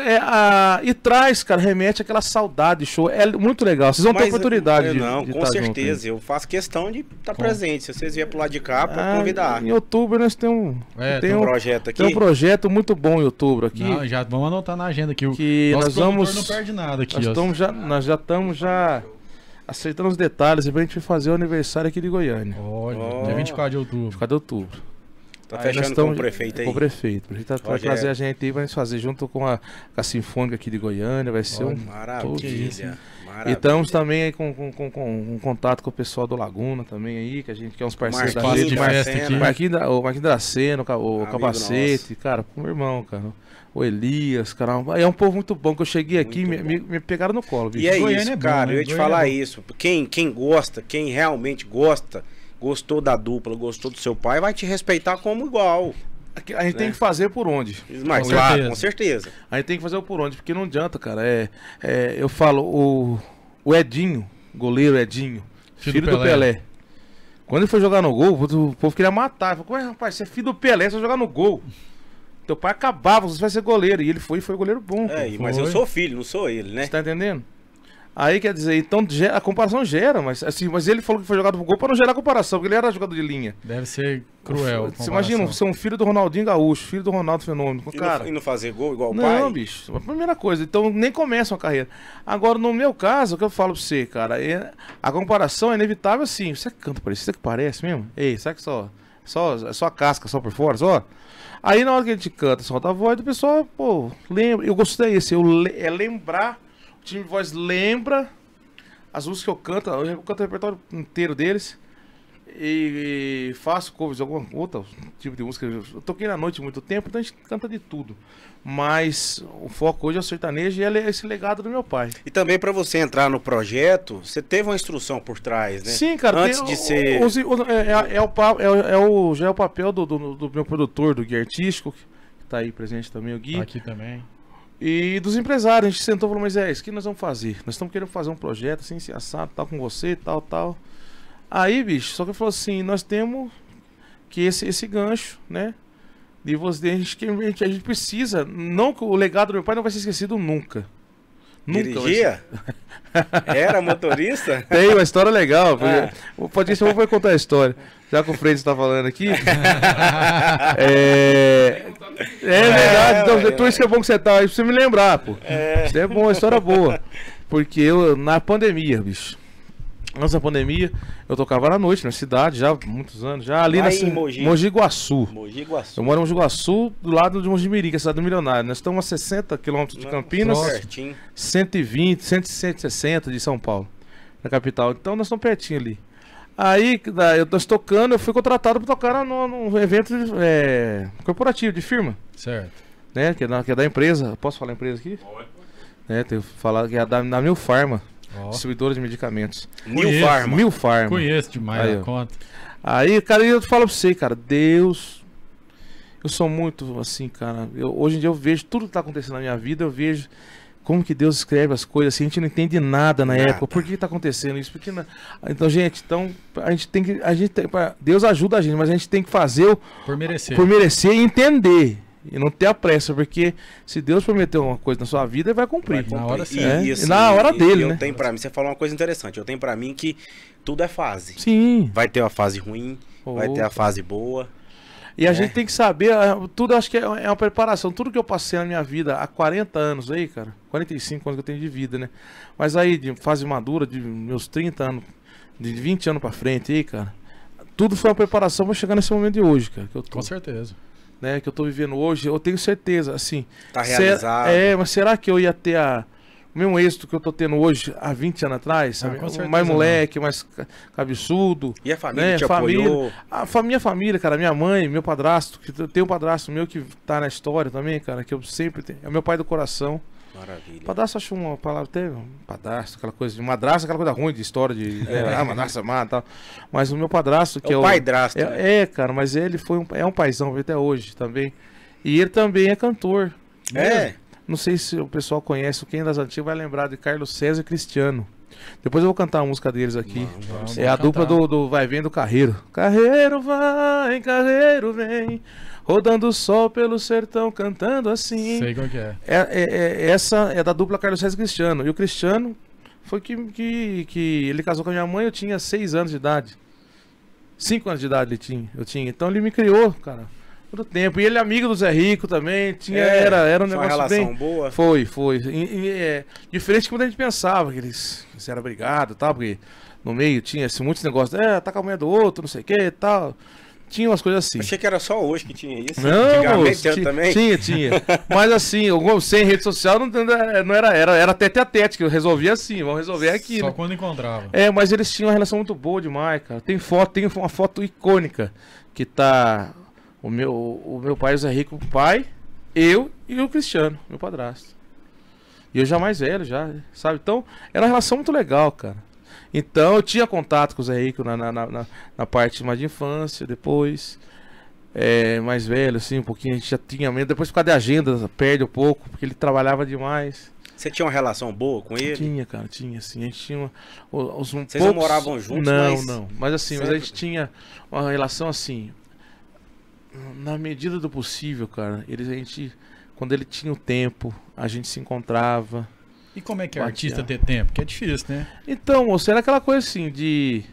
e traz, cara, remete àquela saudade de show. É muito legal. Vocês vão ter oportunidade de com certeza. Eu faço questão de estar presente. Se vocês vierem pro lado de cá, para convidar. Em outubro nós temos tem um projeto aqui. Tem um projeto muito bom em outubro aqui. Não, já vamos anotar na agenda aqui. Que nós vamos. Não perde nada aqui. Nós já estamos acertando os detalhes e a gente vai fazer o aniversário aqui de Goiânia. Olha, dia 24 de outubro. 24 de outubro. Tá fechando com o prefeito aí? Com o prefeito. O prefeito vai trazer a gente aí, vai fazer junto com a Sinfônica aqui de Goiânia. Vai ser maravilha. E estamos também aí com contato com o pessoal do Laguna também aí, que a gente quer uns parceiros da gente. O Marquinhos Draceno, o Capacete, cara, o meu irmão, cara. O Elias, cara. É um povo muito bom que eu cheguei aqui e me pegaram no colo. Bicho. E é Goiânia isso, cara. Eu ia te falar isso. Quem gosta, quem realmente gostou da dupla, gostou do seu pai, vai te respeitar como igual. A gente tem que fazer por onde. Mas, claro, com certeza. A gente tem que fazer por onde, porque não adianta, cara. Eu falo, o Edinho, goleiro Edinho, filho do Pelé. Quando ele foi jogar no gol, o povo queria matar. Ele falou, como é, rapaz, você é filho do Pelé, você vai jogar no gol. Teu pai acabava, você vai ser goleiro. E ele foi goleiro bom. Mas eu sou filho, não sou ele, né? Você tá entendendo? Aí quer dizer, então a comparação gera, mas ele falou que foi jogado pro gol para não gerar comparação, porque ele era jogador de linha. Deve ser cruel. Você imagina, ser um filho do Ronaldinho Gaúcho, filho do Ronaldo Fenômeno. E não fazer gol igual o pai? Não, bicho, a primeira coisa, então nem começa uma carreira. Agora, no meu caso, o que eu falo pra você, cara, a comparação é inevitável assim. Você canta parecido que parece mesmo? Ei, será que só a casca, só por fora, só? Aí na hora que a gente canta, solta a voz do pessoal, pô, lembra. Eu gostei desse, é lembrar. O time de voz lembra as músicas que eu canto o repertório inteiro deles e faço covers de algum outro tipo de música. Eu toquei na noite muito tempo, então a gente canta de tudo. Mas o foco hoje é o sertanejo e é esse legado do meu pai. E também para você entrar no projeto, você teve uma instrução por trás, né? Sim, cara. Antes de ser... Já é o papel do meu produtor, do Gui Artístico, que tá aí presente também, o Gui. Tá aqui também. E dos empresários, a gente sentou e falou, mas isso que nós vamos fazer? Nós estamos querendo fazer um projeto assim, se assado, tal, com você, tal. Aí, bicho, só que ele falou assim, nós temos que esse gancho, né? De você, a gente precisa, não que o legado do meu pai não vai ser esquecido nunca. Dirigia? Era motorista? Tem uma história legal. Pode ser, eu vou contar a história. Já que o Freitas está falando aqui. Verdade. Então isso que é bom que você tá aí, pra você me lembrar, pô. Isso é bom, uma história boa. Porque eu, na pandemia, bicho. Antes da pandemia, eu tocava na noite, na cidade, já há muitos anos. Já ali em Mogi Guaçu. Eu moro em Mogi Guaçu, do lado de Mojimirim, que é a cidade do Milionário. Nós estamos a 60 quilômetros de Campinas, 120, 160 de São Paulo, na capital. Então nós estamos pertinho ali. Aí, eu tô tocando, eu fui contratado para tocar num evento corporativo, de firma. Certo. Né, que é da empresa. Posso falar a empresa aqui? Pode. Tenho que falar que é da Mil Pharma. Distribuidora de medicamentos. Mil Pharma. Conheço demais a conta. Aí, cara, eu falo pra você, cara, Deus. Eu sou muito assim, cara. Hoje em dia eu vejo tudo que tá acontecendo na minha vida, eu vejo como que Deus escreve as coisas assim, a gente não entende nada na época. Por que tá acontecendo isso? Porque então, gente, a gente tem que. Deus ajuda a gente, mas a gente tem que fazer por merecer e entender. E não ter a pressa, porque se Deus prometeu uma coisa na sua vida, ele vai cumprir. Na hora certa. E na hora dele, né? Tenho pra mim, você falou uma coisa interessante. Eu tenho pra mim que tudo é fase. Sim. Vai ter uma fase ruim, vai ter a fase boa. E a gente tem que saber, tudo acho que é uma preparação. Tudo que eu passei na minha vida há 40 anos aí, cara, 45 anos que eu tenho de vida, né? Mas aí, de fase madura, de meus 30 anos, de 20 anos pra frente aí, cara, tudo foi uma preparação pra chegar nesse momento de hoje, cara. Que eu tô, com certeza. Né, que eu tô vivendo hoje, eu tenho certeza, assim. Tá realizado. Mas será que eu ia ter o mesmo êxito que eu tô tendo hoje há 20 anos atrás? Mais moleque, mais cabeçudo. E a família te apoiou? Minha família, cara, minha mãe, meu padrasto, que tem um padrasto meu que tá na história também, cara, que eu sempre tenho. É o meu pai do coração. Maravilha. Padrasto, acho uma palavra até. Padrasto, aquela coisa de madrasta, aquela coisa ruim de história de. Madrasta, mata e tal. Mas o meu padrasto, que é o. Paidrasto. Cara, mas ele é um paizão até hoje também. E ele também é cantor. É. Não sei se o pessoal conhece, quem é das antigas vai lembrar de Carlos César Cristiano. Depois eu vou cantar a música deles aqui. Vamos É a cantar. dupla do Vai Vem do Carreiro. Carreiro vai, carreiro vem, rodando o sol pelo sertão, cantando assim. Sei qual que é. Essa é da dupla Carlos César e Cristiano. E o Cristiano foi que ele casou com a minha mãe, eu tinha 6 anos de idade. 5 anos de idade eu tinha. Então ele me criou, cara, todo tempo. E ele é amigo do Zé Rico também. Era um Tinha uma negócio relação bem... boa. Foi. Diferente de quando a gente pensava, que eles eram brigados e tal, porque no meio tinha muitos negócios, tá com a mulher do outro, não sei o que e tal. Tinha umas coisas assim. Achei que era só hoje que tinha isso. Não, Antigamente moço, também. tinha. Mas assim, sem rede social não era tete a tete, que eu resolvia assim, vamos resolver aqui. Só Né? quando encontrava. Mas eles tinham uma relação muito boa demais, cara. Tem uma foto icônica que tá o meu pai, o Zé Rico, o pai, eu e o Cristiano, meu padrasto. E eu já mais velho, sabe? Então, era uma relação muito legal, cara. Então, eu tinha contato com o Zé Rico na parte mais de infância, depois, mais velho, assim, um pouquinho, a gente já tinha medo. Depois, por causa de agenda, perde um pouco, porque ele trabalhava demais. Você tinha uma relação boa com ele? Tinha, cara, tinha, assim. A gente tinha Vocês não moravam juntos, Não. Mas assim, Certo. mas a gente tinha uma relação assim, na medida do possível, cara. Quando ele tinha o tempo, a gente se encontrava. E como é que é Batia. artista ter tempo? Que é difícil, né? Então, moço, era aquela coisa assim, de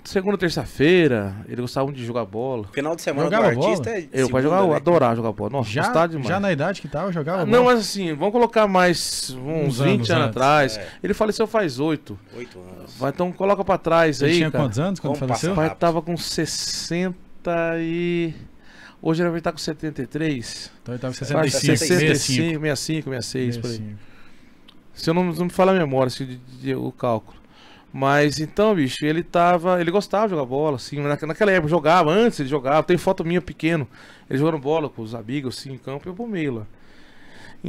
segunda, terça-feira, ele gostava muito de jogar bola. Final de semana Jogava do artista é Eu, pra segunda, jogar, né? adorava jogar bola. Nossa, gostava demais. Já na idade que tava, eu jogava Não, bola. mas assim, vamos colocar mais uns 20 anos antes. atrás. Ele faleceu faz 8. 8 anos. Então coloca pra trás Ele aí, tinha cara. quantos anos quando Como faleceu? O passa pai tava com 60 e... Hoje ele vai estar com 73. Então ele tava com Faz 65, 65, 66, por aí. 65. Se eu não me falar a memória, assim, o cálculo. Mas então, bicho, ele gostava de jogar bola, assim, naquela época jogava, antes ele jogava, tem foto minha pequeno, ele jogando bola com os amigos, assim, em campo, eu pro meio lá.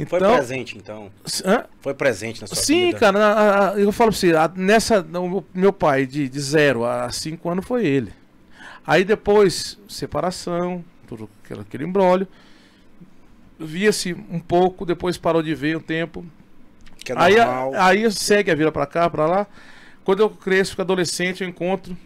Foi Então, presente, então. hã? Foi presente na sua Sim, vida. cara, eu falo pra você, meu pai de 0 a 5 anos foi ele. Aí depois, separação, tudo aquele imbróglio, via-se um pouco, depois parou de ver um tempo. Que é normal. Aí segue a vida pra cá, pra lá. Quando eu cresço, fico adolescente, eu encontro.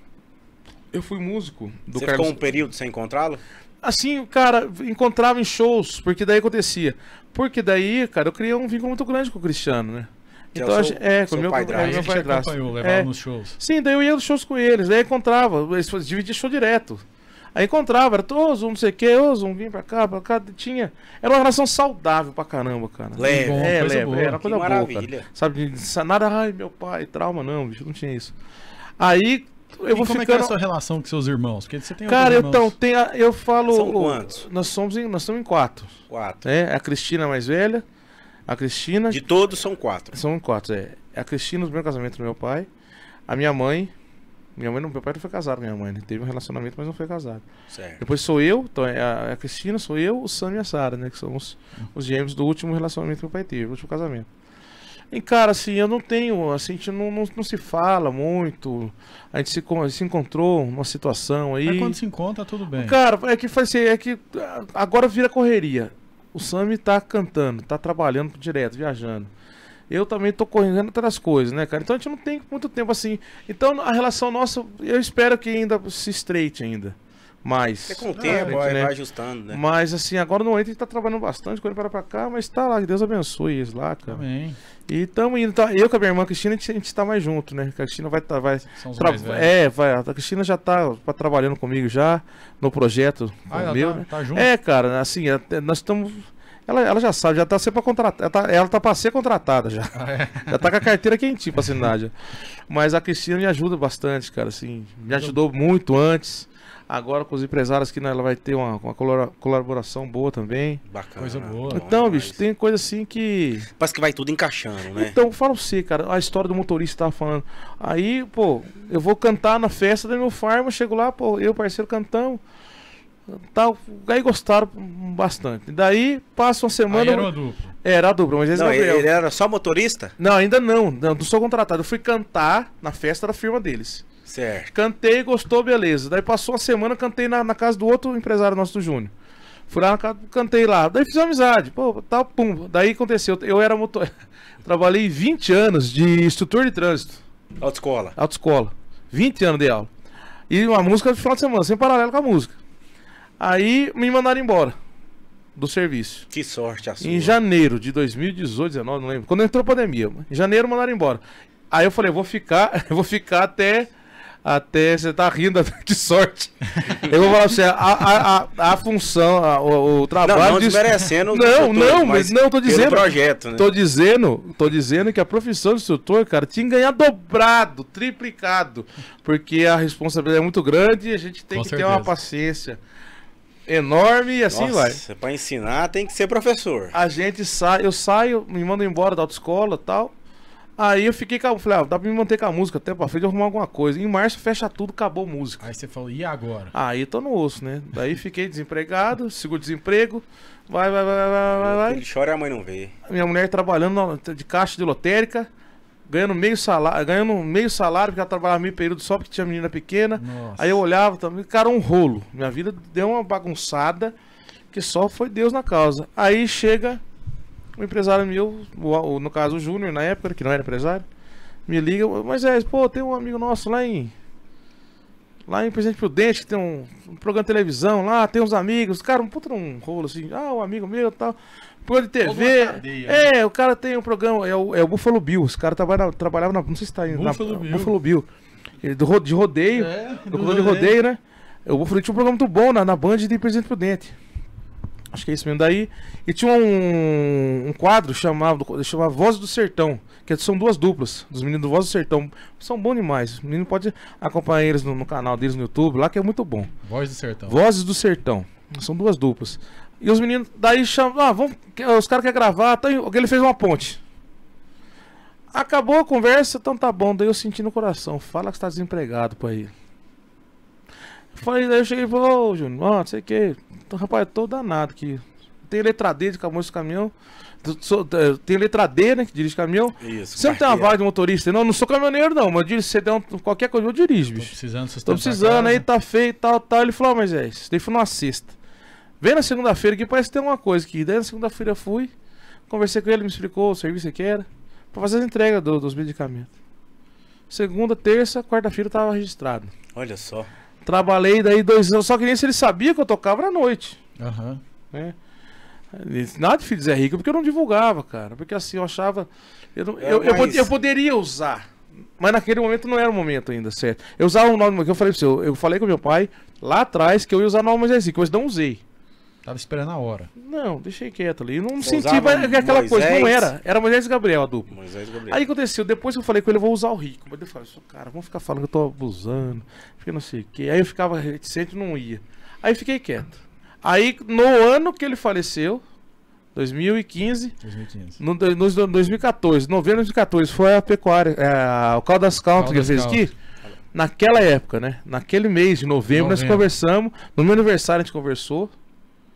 Eu fui músico do Você Carlos. ficou um período sem encontrá-lo? Assim, cara, encontrava em shows, porque daí acontecia. Porque daí, cara, eu criei um vínculo muito grande com o Cristiano, né? Que é Então, o seu- com seu o meu pai Aí Drasto. a meu gente pai Drasto. acompanhou, levava nos shows. Sim, daí eu ia nos shows com eles, daí encontrava, eles dividiam show direto. Aí encontrava, era todos, não sei o que, vinha pra cá, tinha. Era uma relação saudável pra caramba, cara. Leve. Bom, coisa leve, boa. era uma Que coisa boa, cara. maravilha. Sabe, nada, ai, meu pai, trauma, não, bicho, não tinha isso. Aí, eu vou E como é que é a ficando... sua relação com seus irmãos? Porque você tem Cara, outros irmãos. então, eu falo... São quantos? Nós estamos em 4. 4. A Cristina mais velha, a Cristina... De todos são 4. São 4, A Cristina, no primeiro casamento do meu pai, a minha mãe... Meu pai não foi casado com minha mãe, ele teve um relacionamento, mas não foi casado. Certo. Depois sou eu, então é a Cristina, sou eu, o Sam e a Sara, né? Que somos os gêmeos do último relacionamento que meu pai teve, o último casamento. E cara, assim, eu não tenho, assim, a gente não se fala muito, a gente se encontrou numa situação aí. Mas quando se encontra, tudo bem. Cara, é que agora vira correria. O Sam tá cantando, tá trabalhando direto, viajando. Eu também tô correndo atrás das coisas, né, cara? Então a gente não tem muito tempo assim. Então a relação nossa, eu espero que ainda se estreite ainda. Mais. Porque com o tempo né? vai ajustando, né? Mas assim, agora no momento a gente tá trabalhando bastante, correndo para cá, mas tá lá, que Deus abençoe eles lá, cara. Também. E tamo indo, tá? Eu com a minha irmã Cristina, a gente tá mais junto, né? Que a Cristina vai São os mais velhos. a Cristina já tá trabalhando comigo já no projeto Ela meu, tá, né? tá junto? Cara, assim, nós estamos. Ela já sabe, já tá sempre pra contratar. Ela tá pra ser contratada já. Já tá com a carteira quentinha pra assinar já. Mas a Cristina me ajuda bastante, cara, assim. Me ajudou muito antes. Agora com os empresários que ela vai ter uma colaboração boa também. Bacana. Coisa boa. Bom Então, demais. bicho, tem coisa assim que. Parece que vai tudo encaixando, né? Então, fala pra você, cara, a história do motorista que tava falando. Aí, pô, eu vou cantar na festa da meu farm, eu chego lá, pô, eu e o parceiro cantamos. Tal, aí gostaram bastante. Daí passa uma semana. Aí era uma dupla. Era a dupla, mas Não, Gabriel. ele era só motorista? Não, ainda não sou contratado. Eu fui cantar na festa da firma deles. Certo. Cantei, gostou, beleza. Daí passou uma semana, cantei na casa do outro empresário nosso do Júnior. Fui lá, cantei lá. Daí fiz amizade. Pô, tá, pum. Daí aconteceu. Eu era motor. Trabalhei 20 anos de instrutor de trânsito. Autoescola. Autoescola. 20 anos de aula. E uma música de final de semana, sem paralelo com a música. Aí me mandaram embora do serviço. Que sorte a sua. Em janeiro de 2018, 19, não lembro. Quando entrou a pandemia. Em janeiro mandaram embora. Aí eu falei, eu vou ficar até você tá rindo de sorte. Eu vou falar pra você, a função, o trabalho. Não desmerecendo o Não, mas não, tô dizendo. Projeto, né? Tô dizendo que a profissão de instrutor, cara, tinha que ganhar dobrado, triplicado. Porque a responsabilidade é muito grande e a gente tem que ter uma paciência enorme e assim vai. Pra ensinar tem que ser professor. A gente sai, eu saio, me mandam embora da autoescola e tal. Aí eu fiquei com falei, dá pra me manter com a música até pra frente eu arrumar alguma coisa. Em março fecha tudo, acabou a música. Aí você falou, e agora? Aí tô no osso, né? Daí fiquei desempregado, seguro-desemprego. Vai. Ele chora e a mãe não vê. Minha mulher trabalhando de caixa de lotérica, ganhando meio salário, porque ela trabalhava meio período só porque tinha menina pequena. Nossa. Aí eu olhava também, cara, um rolo. Minha vida deu uma bagunçada que só foi Deus na causa. Aí chega um empresário meu, no caso o Júnior, na época, que não era empresário, me liga, mas pô, tem um amigo nosso lá em Presidente Prudente, que tem um programa de televisão lá, tem uns amigos, cara, um puta um rolo assim, um amigo meu e tal, programa de TV, o cara tem um programa, é o Buffalo Bill, os caras trabalhavam na, não sei se tá aí, Buffalo Bill, de rodeio, do de rodeio, né, o Buffalo Bill tinha um programa muito bom na Band de Presidente Prudente. Acho que é isso mesmo daí. E tinha um quadro chamava Voz do Sertão, que são duas duplas dos meninos do Voz do Sertão. São bons demais. O menino pode acompanhar eles no canal deles no YouTube, lá que é muito bom. Voz do Sertão. Vozes do Sertão. São duas duplas. E os meninos daí chamam, os caras querem gravar, ele fez uma ponte. Acabou a conversa, então tá bom. Daí eu senti no coração, fala que você tá desempregado pra ir. Daí eu cheguei e falei, ô Júnior, não sei o que. Então, rapaz, eu tô danado aqui. Tem letra D de caminhão. Tem letra D, né? Que dirige caminhão. Isso. Você não tem uma vaga de motorista? Não sou caminhoneiro, não. Mas se você der qualquer coisa, eu dirijo, bicho. Tô precisando aí, tá feio e tal. Ele falou, mas isso daí foi numa sexta. Vem na segunda-feira que parece que tem uma coisa aqui. Daí na segunda-feira eu fui, conversei com ele, me explicou o serviço que era, pra fazer as entregas dos medicamentos. Segunda, terça, quarta-feira eu tava registrado. Olha só. Trabalhei daí 2 anos, só que nem se ele sabia que eu tocava à noite. Aham. Né? Nada de filho de Zé Rico, porque eu não divulgava, cara. Porque assim, eu achava. Eu poderia usar, mas naquele momento não era o momento ainda, certo? Eu usava o nome que eu falei pra você. Eu falei com meu pai lá atrás que eu ia usar o nome Moisés Rico, mas não usei. Tava esperando a hora. Não, deixei quieto ali. Eu não senti aquela coisa. Não era. Era Moisés e Gabriel a dupla. Moisés e Gabriel. Aí aconteceu, depois que eu falei com ele, eu vou usar o Rico. Mas eu falei, cara, vamos ficar falando que eu tô abusando. Fiquei não sei o quê. Aí eu ficava reticente e não ia. Aí fiquei quieto. Aí no ano que ele faleceu, 2015. No 2014, novembro de 2014, foi a pecuária, o Caldas Country que ele fez aqui. Naquela época, né? Naquele mês de novembro, nós conversamos. No meu aniversário a gente conversou.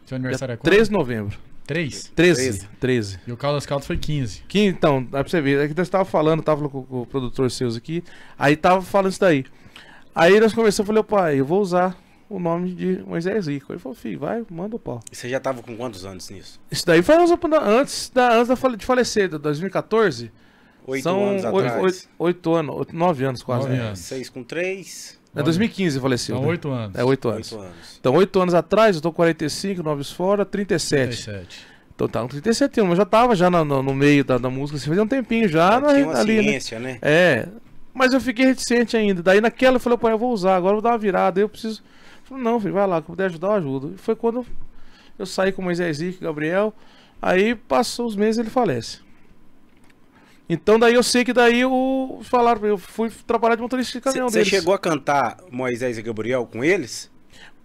Seu aniversário é quando? 13 de novembro. 13. E o Caldas Country foi 15. Então, dá pra você ver. É que nós tava falando, tava com o produtor seus aqui. Aí tava falando isso daí. Aí nós conversamos, eu falei, pai, eu vou usar o nome de Moisés Rico. Ele falou, filho, vai, manda o pau. E você já tava com quantos anos nisso? Isso daí foi antes de falecer, de 2014. 8 anos atrás. 8 anos, 9 anos quase. 9 anos. 6 com 3. É 2015 faleceu. Então, né? 8 anos. É 8 anos. Então, 8 anos atrás, eu tô com 45, 9 fora, 37. Então tá, 37 anos, mas já tava já no meio da música, assim, fazia um tempinho já. Tinha uma ali, ciência, né? É, mas eu fiquei reticente ainda. Daí naquela eu falei, pai, eu vou usar, agora eu vou dar uma virada, eu preciso. Eu falei, não, filho, vai lá, que eu puder ajudar, eu ajudo. E foi quando eu saí com o Moisés Rico e Gabriel, aí passou os meses e ele falece. Então daí eu sei que daí eu fui trabalhar de motorista de caminhão deles. Você chegou a cantar Moisés e Gabriel com eles?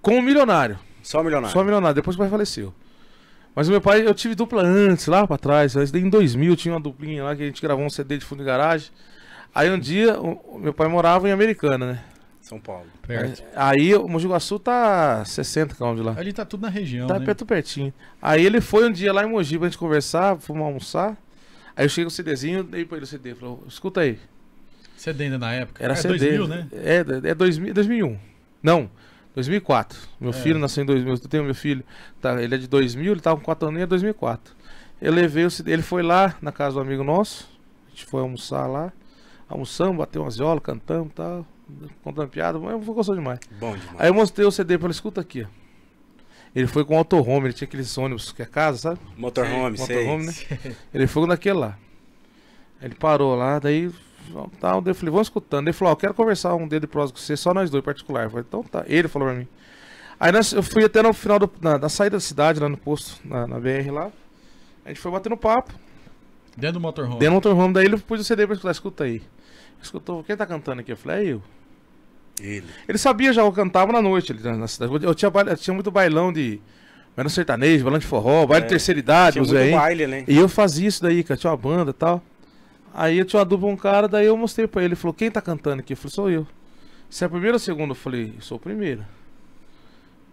Com o Milionário. Só Milionário? Só Milionário, depois o pai faleceu. Mas o meu pai, eu tive dupla antes, lá pra trás. Em 2000 tinha uma duplinha lá que a gente gravou um CD de fundo de garagem. Aí um dia, meu pai morava em Americana, né? São Paulo. Perto. Aí o Mogi Guaçu tá 60 km de lá. Ali tá tudo na região, tá né? pertinho. Aí ele foi um dia lá em Mogi pra gente conversar, fomos almoçar. Aí eu cheguei com o CDzinho, dei pra ele o CD, falou, escuta aí. CD ainda na época? Era CD. 2000, né? É 2001. Não, 2004. Meu filho nasceu em 2000. Eu tenho meu filho, tá, ele é de 2000, ele tava com 4 anos, é 2004. Eu levei, ele foi lá na casa do amigo nosso, a gente foi almoçar lá, almoçamos, bateu umas violas, cantamos e tal, contando piada, mas gostou demais. Bom demais. Aí eu mostrei o CD pra ele, escuta aqui, ó. Ele foi com o motorhome, ele tinha aqueles ônibus que é casa, sabe? Motorhome, sei. Motorhome, né? Ele foi com daquele lá. Ele parou lá, daí tal, eu falei, vamos escutando. Ele falou, eu quero conversar um dedo de prosa com você, só nós dois, particular. Eu falei, então tá. Ele falou pra mim. Aí eu fui até no final da saída da cidade, lá no posto, na BR lá. A gente foi batendo papo. Dentro do motorhome. Dentro do motorhome, daí ele pôs o CD pra escutar, escuta aí. Escutou, quem tá cantando aqui? Eu falei, é eu. Ele sabia já, eu cantava na noite ali na cidade. Eu tinha muito bailão de... Bailão sertanejo, bailão de forró, baile de terceira idade, tinha muito baile, né? E eu fazia isso daí, cara, tinha uma banda e tal. Aí eu tinha uma dupla com um cara, daí eu mostrei pra ele. Ele falou, quem tá cantando aqui? Eu falei, sou eu. Você é a primeira ou a segunda? Eu falei, eu sou a primeira.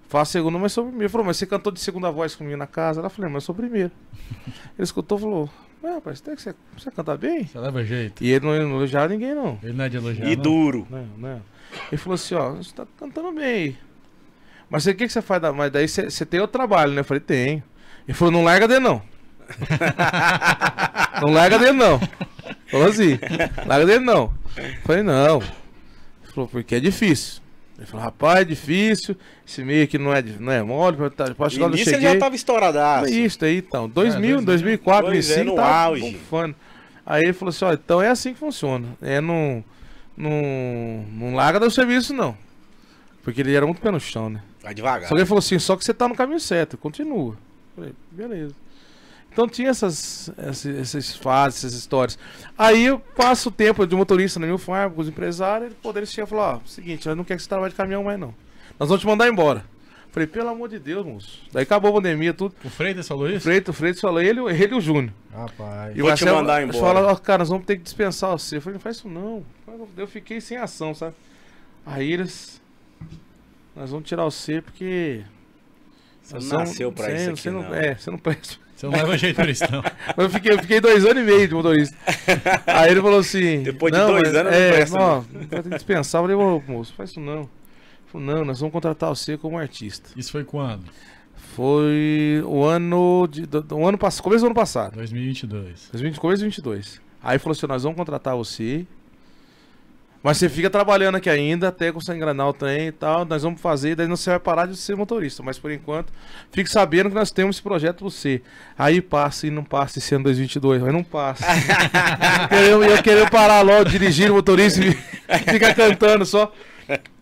Faço a segunda, mas sou a primeira. Ele falou, mas você cantou de segunda voz comigo na casa? Eu falei, mas eu sou a primeira. Ele escutou e falou, rapaz, você canta bem? Você leva jeito. E ele não elogiava ninguém, não. Ele não é de elogiar, E não. duro. Não. Ele falou assim, ó, você tá cantando bem aí. Mas o que você faz? Mas daí você tem outro trabalho, né? Eu falei, tenho. Ele falou, não larga dele não. Não larga dele não. Falou assim, larga dele não. Eu falei, não. Ele falou, porque é difícil. Ele falou, rapaz, é difícil. Esse meio aqui não é mole. Pode chegar onde eu cheguei. Ele já tava estouradaço. Isso aí, então. 2000, 2004, 2005, no auge. Bufando. Aí ele falou assim, ó, então é assim que funciona. Não larga do serviço, não. Porque ele era muito pé no chão, né? Vai devagar. Só que ele falou assim, só que você tá no caminho certo, continua. Falei, beleza. Então tinha essas fases, essas histórias. Aí eu passo o tempo de motorista na Mil Farm, com os empresários, eles chegam e falam, ó, seguinte, nós não queremos que você trabalhe de caminhão mais não. Nós vamos te mandar embora. Falei, pelo amor de Deus, moço. Daí acabou a pandemia, tudo. O Freitas falou isso? O Freitas falou, ele e o Júnior. Rapaz. E vou te mandar embora. Fala, ó, cara, nós vamos ter que dispensar você. Eu falei, não faz isso não. Eu fiquei sem ação, sabe? Aí nós vamos tirar você porque... Você não nasceu pra isso aqui, não. Você não presta. Você não leva jeito nisso, não. Eu fiquei 2 anos e meio de motorista. Aí ele falou assim... Depois de 2 anos não presta. Não, vai ter que dispensar. Eu falei, ô moço, faz isso não. Ele falou, não, nós vamos contratar você como artista. Isso foi quando? Foi o ano passado, começo do ano passado. 2022. Começo de 2022. Aí falou assim, nós vamos contratar você, mas você fica trabalhando aqui ainda, até com você engrenar o trem e tal, nós vamos fazer, daí você vai parar de ser motorista, mas por enquanto, fique sabendo que nós temos esse projeto pra você. Aí passa e não passa esse ano 2022, mas não passa. eu queria parar logo, dirigir o motorista e ficar cantando só.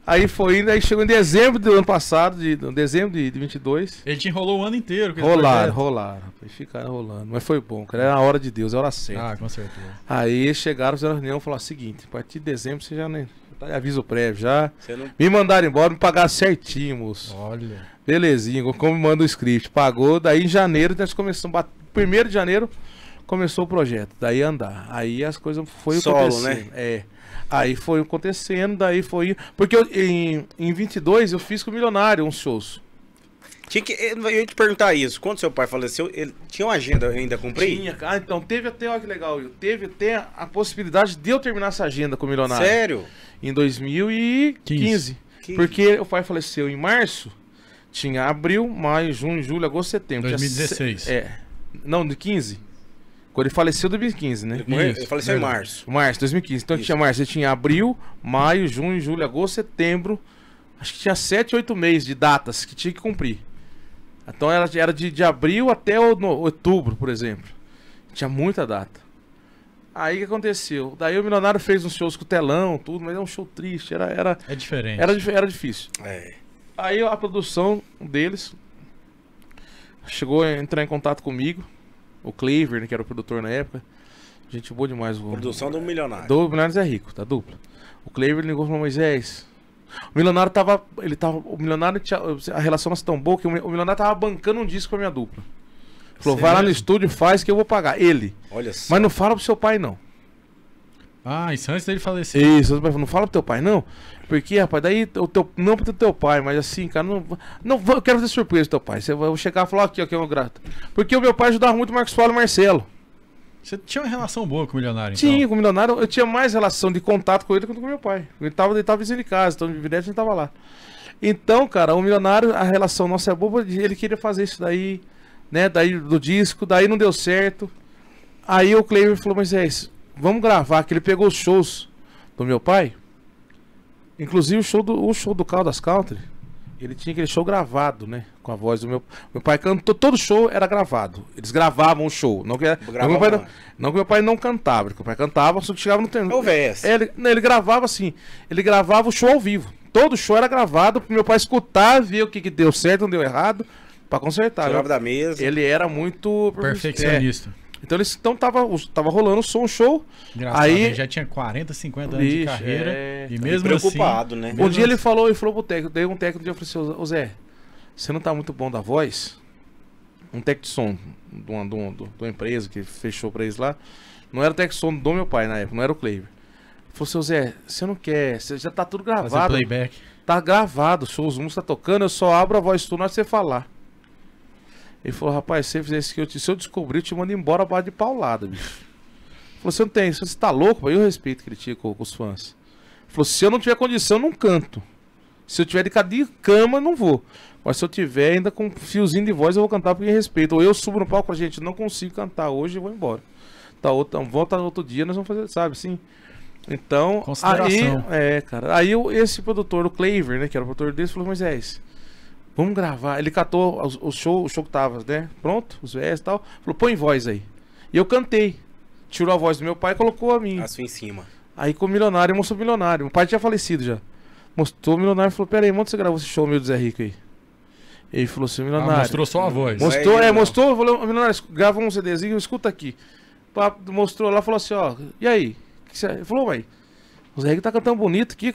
Aí foi indo, aí chegou em dezembro do ano passado, dezembro de 22. Ele te enrolou o ano inteiro. Rolaram. Ficaram rolando. Mas foi bom, cara. Era a hora de Deus, a hora certa. Ah, com certeza. Aí chegaram, fizeram a reunião e falaram o seguinte: a partir de dezembro você já nem. Tá em aviso prévio já. Não... Me mandaram embora, me pagaram certinho, moço. Olha. Belezinha, como manda o script. Pagou, daí em janeiro nós começamos. 1º de janeiro começou o projeto. Daí andar. Aí as coisas foi acontecendo. Né? É. Aí foi acontecendo, daí foi... Porque em 22 eu fiz com o Milionário uns shows. Eu ia te perguntar isso. Quando seu pai faleceu, ele tinha uma agenda ainda a cumprir? Tinha, cara. Então teve até, olha que legal, teve até a possibilidade de eu terminar essa agenda com o Milionário. Sério? Em 2015. Porque o pai faleceu em março, tinha abril, maio, junho, julho, agosto, setembro. 2016. Não, de 15. Quando ele faleceu em 2015, né? Ele faleceu em março. Março, 2015. Então tinha março, tinha abril, maio, junho, julho, agosto, setembro. Acho que tinha 7, 8 meses de datas que tinha que cumprir. Então era de abril até outubro, por exemplo. Tinha muita data. Aí o que aconteceu? Daí o Milionário fez uns shows com telão, tudo, mas é um show triste. É diferente. Era difícil. Aí a produção deles chegou a entrar em contato comigo. O Cleaver, né, que era o produtor na época. Gente boa demais. Produção do Milionário. Do Milionário é Rico, da dupla. O Cleaver ligou e falou, Moisés, o Milionário tava. O Milionário tinha. A relação nossa tão boa que o Milionário tava bancando um disco pra minha dupla. Falou, vai lá no estúdio, faz que eu vou pagar. Ele. Olha só. Mas não fala pro seu pai, não. Ah, isso antes dele falecer. Isso, não fala pro teu pai, não. Porque, rapaz, daí não pro teu pai, mas assim, cara, não eu quero fazer surpresa pro teu pai. Eu vou chegar e falar aqui, ó, que é um grato. Porque o meu pai ajudava muito o Marcos Paulo e o Marcelo. Você tinha uma relação boa com o Milionário, então? Tinha, com o Milionário, eu tinha mais relação de contato com ele do que com meu pai. Ele tava vizinho de casa, então direto a gente tava lá. Então, cara, o Milionário, a relação nossa é boa, ele queria fazer isso daí, né? Daí do disco, daí não deu certo. Aí o Cleiver falou, Moisés, vamos gravar, que ele pegou os shows do meu pai. Inclusive o show do Caldas Country, ele tinha aquele show gravado, né? Com a voz do meu pai cantou, todo show era gravado. Eles gravavam o show. Não que meu pai não cantava, porque o pai cantava, só que chegava no tempo. Ele gravava assim, ele gravava o show ao vivo. Todo show era gravado pro meu pai escutar, ver o que deu certo, não deu errado, pra consertar. Tirava da mesa. Ele era muito perfeccionista. Então tava rolando o show. Engraçado, aí ele já tinha 40, 50 anos de carreira. E mesmo preocupado, assim, né? Um dia ele falou pro técnico, daí um técnico eu falei assim, ô Zé, você não tá muito bom da voz? Um técnico de som de uma empresa que fechou pra eles lá. Não era o técnico de som do meu pai na época, não era o Cleiver. Ele falou assim, Zé, você não quer, você já tá tudo gravado. Fazer playback. Tá gravado, os músicos tá tocando, eu só abro a voz tua na hora de você falar. Ele falou, rapaz, se você fizer isso que se eu descobrir, eu te mando embora a base de paulada, bicho. Ele falou, você não tem, você tá louco? Eu respeito que ele tinha com os fãs. Ele falou, se eu não tiver condição, eu não canto. Se eu tiver de cama, eu não vou. Mas se eu tiver ainda com um fiozinho de voz, eu vou cantar porque respeito. Ou eu subo no palco, a gente não consigo cantar hoje, eu vou embora. Volta outro dia, nós vamos fazer, sabe, assim. Então, aí, cara, aí esse produtor, o Cleiver, né, que era o produtor dele, falou, Moisés, vamos gravar. Ele catou o show que tava, né, pronto, os VS e tal, falou, põe voz aí. E eu cantei. Tirou a voz do meu pai e colocou a minha. Assim em cima. Aí com o Milionário, mostrou o Milionário. Meu pai tinha falecido já. Mostrou o Milionário e falou, pera aí, onde você gravou esse show meu do Zé Rico aí? Ele falou assim, Milionário. Mostrou só a voz. Mostrou, falou, Milionário, grava um CDzinho, escuta aqui. Mostrou lá, falou assim, ó, e aí? Ele falou, ué, o Zé Rico tá cantando bonito aqui.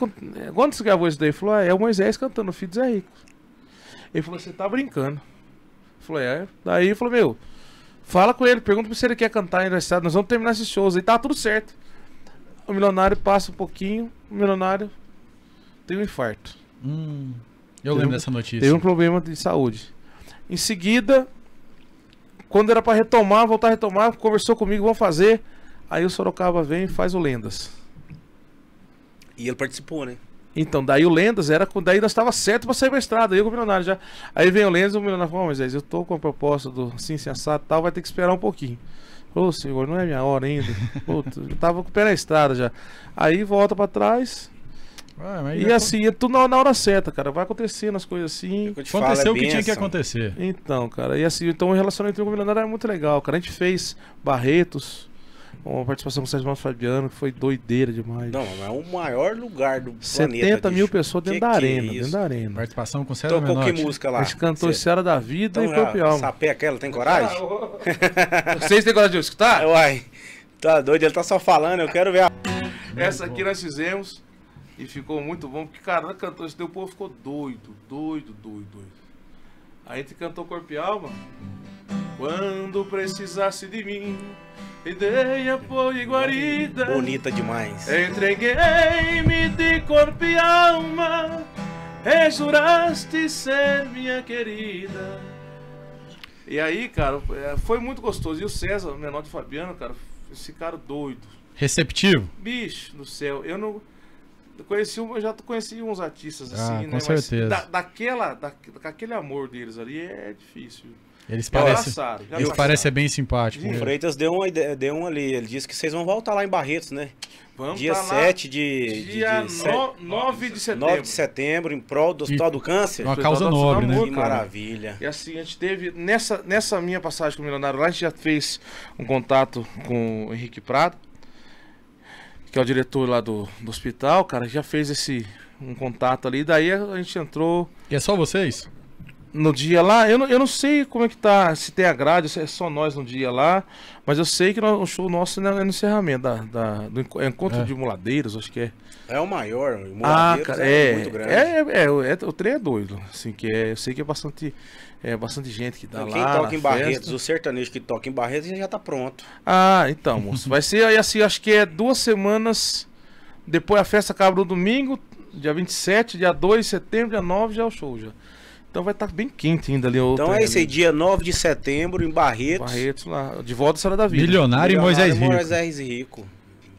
Quando você gravou isso daí? Ele falou, é o Moisés cantando, o filho do Zé Rico. Ele falou, você tá brincando. Eu falei, é. Daí ele falou, meu, fala com ele, pergunta se ele quer cantar aí na estrada, nós vamos terminar esses shows. Aí tá tudo certo. O Milionário passa um pouquinho, o Milionário tem um infarto. Eu lembro dessa notícia. Teve um problema de saúde. Em seguida, quando era pra retomar, voltar a retomar, conversou comigo, vamos fazer. Aí o Sorocaba vem e faz o Lendas. E ele participou, né? Então, daí o Lendas era. Daí nós estava certo pra sair pra estrada. Aí com o Milionário já. Aí vem o Lendas e o Milionário falou, mas eu tô com a proposta do assim, assado e tal, vai ter que esperar um pouquinho. Ô senhor, não é minha hora ainda. Pô, eu tava com o pé na estrada já. Aí volta pra trás. E assim, é tudo na hora certa, cara. Vai acontecendo as coisas assim. Aconteceu o que tinha que acontecer. Então, cara, e assim, então o relacionamento com o Milionário era muito legal, cara. A gente fez Barretos. Uma participação com o Sérgio Fabiano, que foi doideira demais. Não, é o maior lugar do 70 mil pessoas dentro da arena, dentro da arena. Participação com o César Tocou que música lá? A gente cantou Seara da Vida e Corpo e Alma. Sapé aquela, tem coragem? Vocês têm coragem de escutar? Uai, tá doido, ele tá só falando, eu quero ver Essa aqui nós fizemos e ficou muito bom, porque, cara, nós cantou isso daí, o povo ficou doido. Aí a gente cantou Corpo e Alma. Quando precisasse de mim, me dei apoio e guarida. Bonita demais. Entreguei-me de corpo e alma, e juraste ser minha querida. E aí, cara, foi muito gostoso. E o César, o menor de Fabiano, cara, esse cara doido. Receptivo? Bicho do céu, eu já conheci uns artistas assim, com né? certeza. Mas daquele amor deles ali é difícil. Eles parecem ser bem simpáticos. O Freitas deu uma ali. Ele disse que vocês vão voltar lá em Barretos, né? Vamos dia 7 de... Dia 9 de setembro. 9 de setembro, em prol do Hospital do Câncer. Uma causa nobre, né? Que maravilha. E assim, a gente teve... Nessa minha passagem com o Milionário lá, a gente já fez um contato com o Henrique Prado, que é o diretor lá do hospital, cara. Já fez um contato ali. Daí a gente entrou... E é só vocês? No dia lá, eu não sei como é que tá, se tem a grade, se é só nós no dia lá, mas eu sei que o show nosso é no encerramento do encontro de muladeiros, acho que é. É o maior, o muladeiros cara, muito grande. O trem é doido, assim, eu sei que é bastante gente que dá lá. Quem toca em Barretos, o sertanejo que toca em Barretos já tá pronto. Então, moço, vai ser aí assim, acho que é 2 semanas, depois a festa acaba no domingo, dia 27, dia 2 de setembro, dia 9 já é o show já. Então vai estar bem quente ainda ali. Então é esse aí, dia 9 de setembro, em Barretos. Barretos, lá, de volta à Sala da Vida. Milionário e Moisés Rico. Moisés Rico.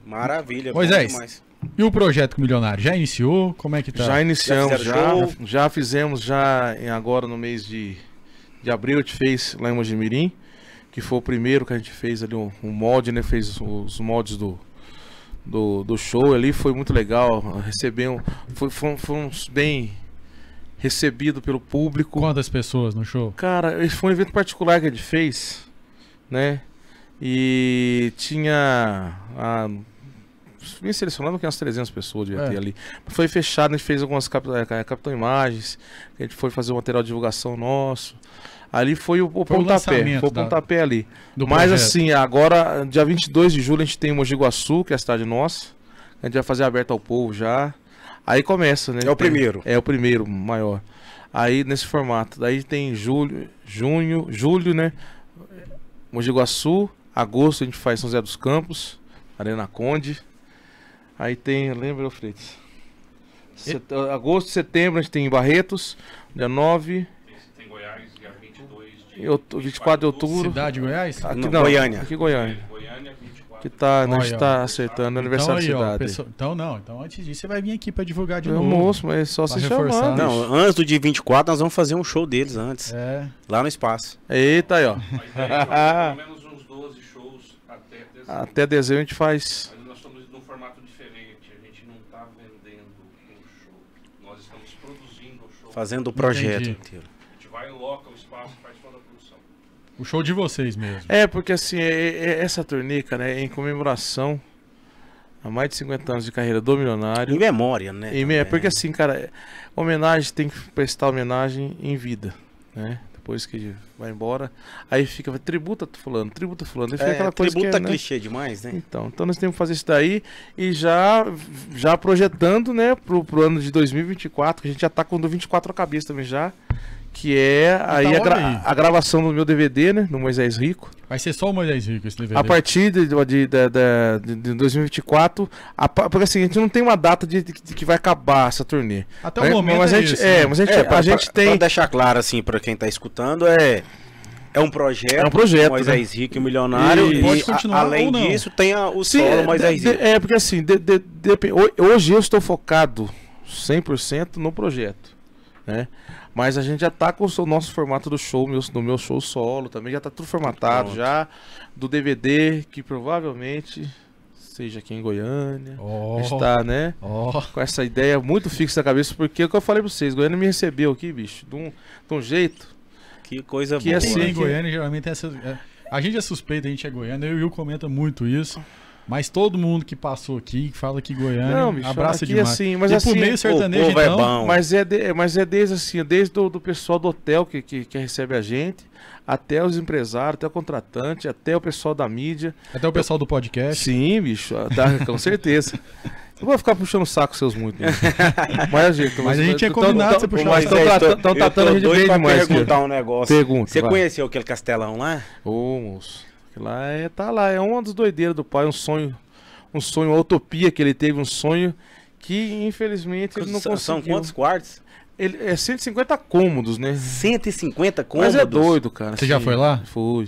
Maravilha. Moisés, e o projeto Milionário? Já iniciou? Como é que tá? Já iniciamos, Já já fizemos, agora no mês de abril, a gente fez lá em Mojimirim, que foi o primeiro que a gente fez ali, um molde, né? Fez os moldes do show ali, foi muito legal. Recebemos, fomos bem recebido pelo público. Quantas pessoas no show? Cara, esse foi um evento particular que a gente fez, né? E tinha bem selecionado que umas 300 pessoas devia ter ali. Foi fechado, a gente fez algumas captou imagens, a gente foi fazer o material de divulgação nosso. Ali foi o pontapé, foi o pontapé ali. Mas assim, agora, dia 22 de julho, a gente tem Mogi Guaçu, que é a cidade nossa. A gente vai fazer aberto ao povo já. Aí começa, né? É o primeiro. É o primeiro, maior. Aí nesse formato. Daí tem julho, né? Mogi Guaçu. Agosto a gente faz São José dos Campos, Arena Conde. Aí tem, lembra, Freitas? Agosto, setembro a gente tem em Barretos, dia 9. Tem Goiás, dia 22 de 24 de outubro. Cidade de Goiás? Aqui, não, Goiânia. Aqui Goiânia. Goiânia, 24. Que tá, a gente tá acertando o aniversário então, da cidade. Então antes disso você vai vir aqui pra divulgar de novo. novo. Mas é só se reforçar. chamar. Não, antes do dia 24 nós vamos fazer um show deles antes. Lá no espaço. Eita aí, ó. Pelo menos uns 12 shows até dezembro. Até dezembro a gente faz. Mas nós estamos num formato diferente. A gente não tá vendendo o show. Nós estamos produzindo o show. Fazendo o projeto inteiro. A gente vai, loca o espaço e faz toda a produção. O show de vocês mesmo. É, porque assim, essa turnê, cara, é em comemoração a mais de 50 anos de carreira do Milionário. Em memória, né? Porque assim, cara, homenagem tem que prestar homenagem em vida, né? Depois que vai embora, aí fica, tributa fulano. Aí fica aquela coisa tributa que, né? clichê demais, né? Então nós temos que fazer isso daí e já projetando, né, pro ano de 2024, que a gente já tá com o do 24 a cabeça também já. Que é aí a gravação do meu DVD, né? Do Moisés Rico. Vai ser só o Moisés Rico esse DVD? A partir de 2024. Porque assim, a gente não tem uma data de que vai acabar essa turnê. Até o momento mas a gente, isso, né? mas a gente tem... Pra deixar claro assim, pra quem tá escutando, é um projeto. É um projeto, Moisés Rico e Milionário. E pode continuar além disso, tem o solo Moisés Rico. Porque assim, hoje eu estou focado 100% no projeto, né? Mas a gente já tá com o nosso formato do show, do meu show solo também, já tá tudo formatado já, do DVD, que provavelmente seja aqui em Goiânia. A gente tá, né, com essa ideia muito fixa na cabeça, porque é o que eu falei pra vocês, Goiânia me recebeu aqui, bicho, de um jeito. Que coisa boa. Assim, em Goiânia geralmente tem essa... A gente é suspeito, a gente é goiano, eu e o Will comenta muito isso. Mas todo mundo que passou aqui, que fala que Goiânia, bicho, abraça demais. Assim, mas e assim, pro meio sertanejo, então... é bom. Mas é desde assim, desde o pessoal do hotel que recebe a gente, até os empresários, até o contratante, até o pessoal da mídia. Até o pessoal do podcast. Sim, bicho, com certeza. Eu vou ficar puxando o saco seus muito. Né? Mas a gente tinha combinado você puxar o saco. Estão tratando a gente bem demais. Perguntar um negócio. Pergunta, você conheceu aquele castelão lá? Ô, moço. Lá tá lá, é uma das doideiras do pai, um sonho, uma utopia que ele teve, um sonho que infelizmente ele não conseguiu. São quantos quartos? Ele é 150 cômodos, né? 150 cômodos? Mas é doido, cara. Você já foi lá? Fui.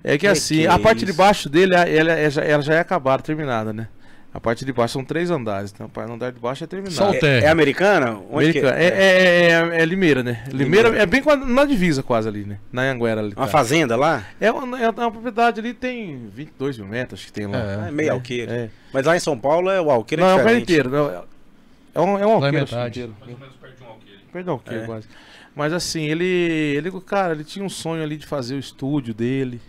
É que assim, a parte de baixo dele, ela já é acabada, terminada, né? A parte de baixo são 3 andares, então o andar de baixo é terminado. Só o térreo. É americana? Onde americana. É Limeira, né? Limeira é bem na divisa quase ali, né? Na Anhanguera ali. Uma fazenda lá? É uma propriedade ali, tem 22 mil metros, acho que tem lá. É meio alqueire. Mas lá em São Paulo o alqueire é diferente. Não, é inteiro. É um alqueire. Metade. Mais ou menos perto de um alqueire. Perto de um alqueire, quase. Mas assim, ele tinha um sonho ali de fazer o estúdio dele.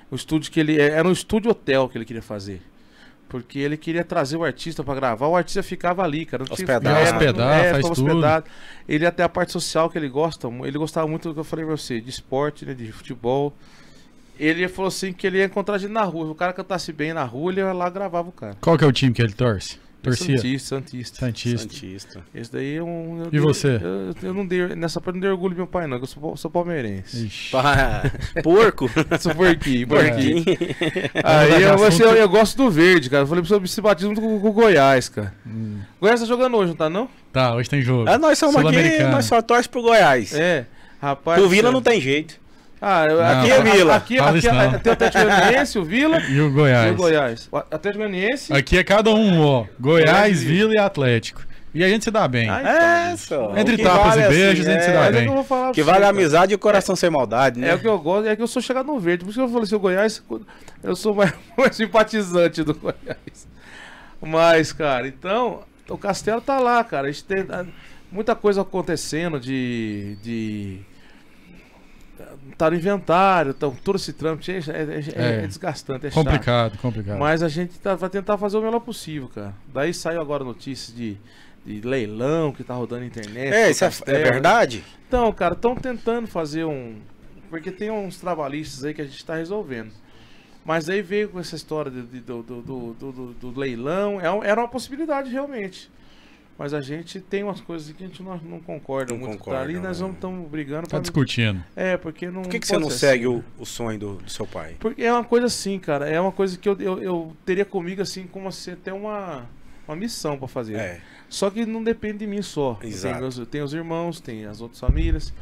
O estúdio que ele... Era um estúdio hotel que ele queria fazer. Porque ele queria trazer o artista pra gravar, o artista ficava ali, cara. Faz tudo. Ele até a parte social que ele gostava muito do que eu falei pra você, de esporte, né, de futebol. Ele falou assim que ele ia encontrar gente na rua, o cara cantasse bem na rua, ele ia lá e gravava o cara. Qual que é o time que ele torce? Torcia? Santista. Esse daí é um... E você? Eu não dei... Nessa parte não dei orgulho do meu pai, não. Eu sou palmeirense. Porco? Sou porquinho. Aí eu gosto do verde, cara. Eu falei pra você se batismo com o Goiás, cara. Goiás tá jogando hoje, não tá não? Tá, hoje tem jogo. Nós somos aqui, nós só torce pro Goiás. Rapaz... O Vila não tem jeito. Aqui é Vila. Aqui tem o Atlético Goianiense, o Vila e o Goiás. O Atlético Goianiense. Aqui é cada um, ó. Goiás, Vila e Atlético. E a gente se dá bem. Entre tapas e beijos, a gente se dá bem. Que vale a amizade e o coração sem maldade, né? É o que eu gosto, é que eu sou chegado no verde. Por isso que eu falei assim, o Goiás, eu sou mais simpatizante do Goiás. Mas, cara, então, o Castelo tá lá, cara. A gente tem muita coisa acontecendo tá no inventário, então todo esse trâmite é desgastante, é complicado. Mas a gente vai tentar fazer o melhor possível, cara. Daí saiu agora notícias de leilão que tá rodando na internet. Isso é verdade? Então, cara, estão tentando fazer porque tem uns trabalhistas aí que a gente tá resolvendo. Mas aí veio com essa história do leilão, era uma possibilidade realmente. Mas a gente tem umas coisas que a gente não concorda muito. Tá ali, nós estamos brigando. Tá discutindo. Porque não. Por que você não segue o sonho do seu pai? Porque é uma coisa assim, cara. É uma coisa que eu teria comigo assim, como assim, até uma missão pra fazer. Só que não depende de mim só. Exato. Tem os irmãos, tem as outras famílias.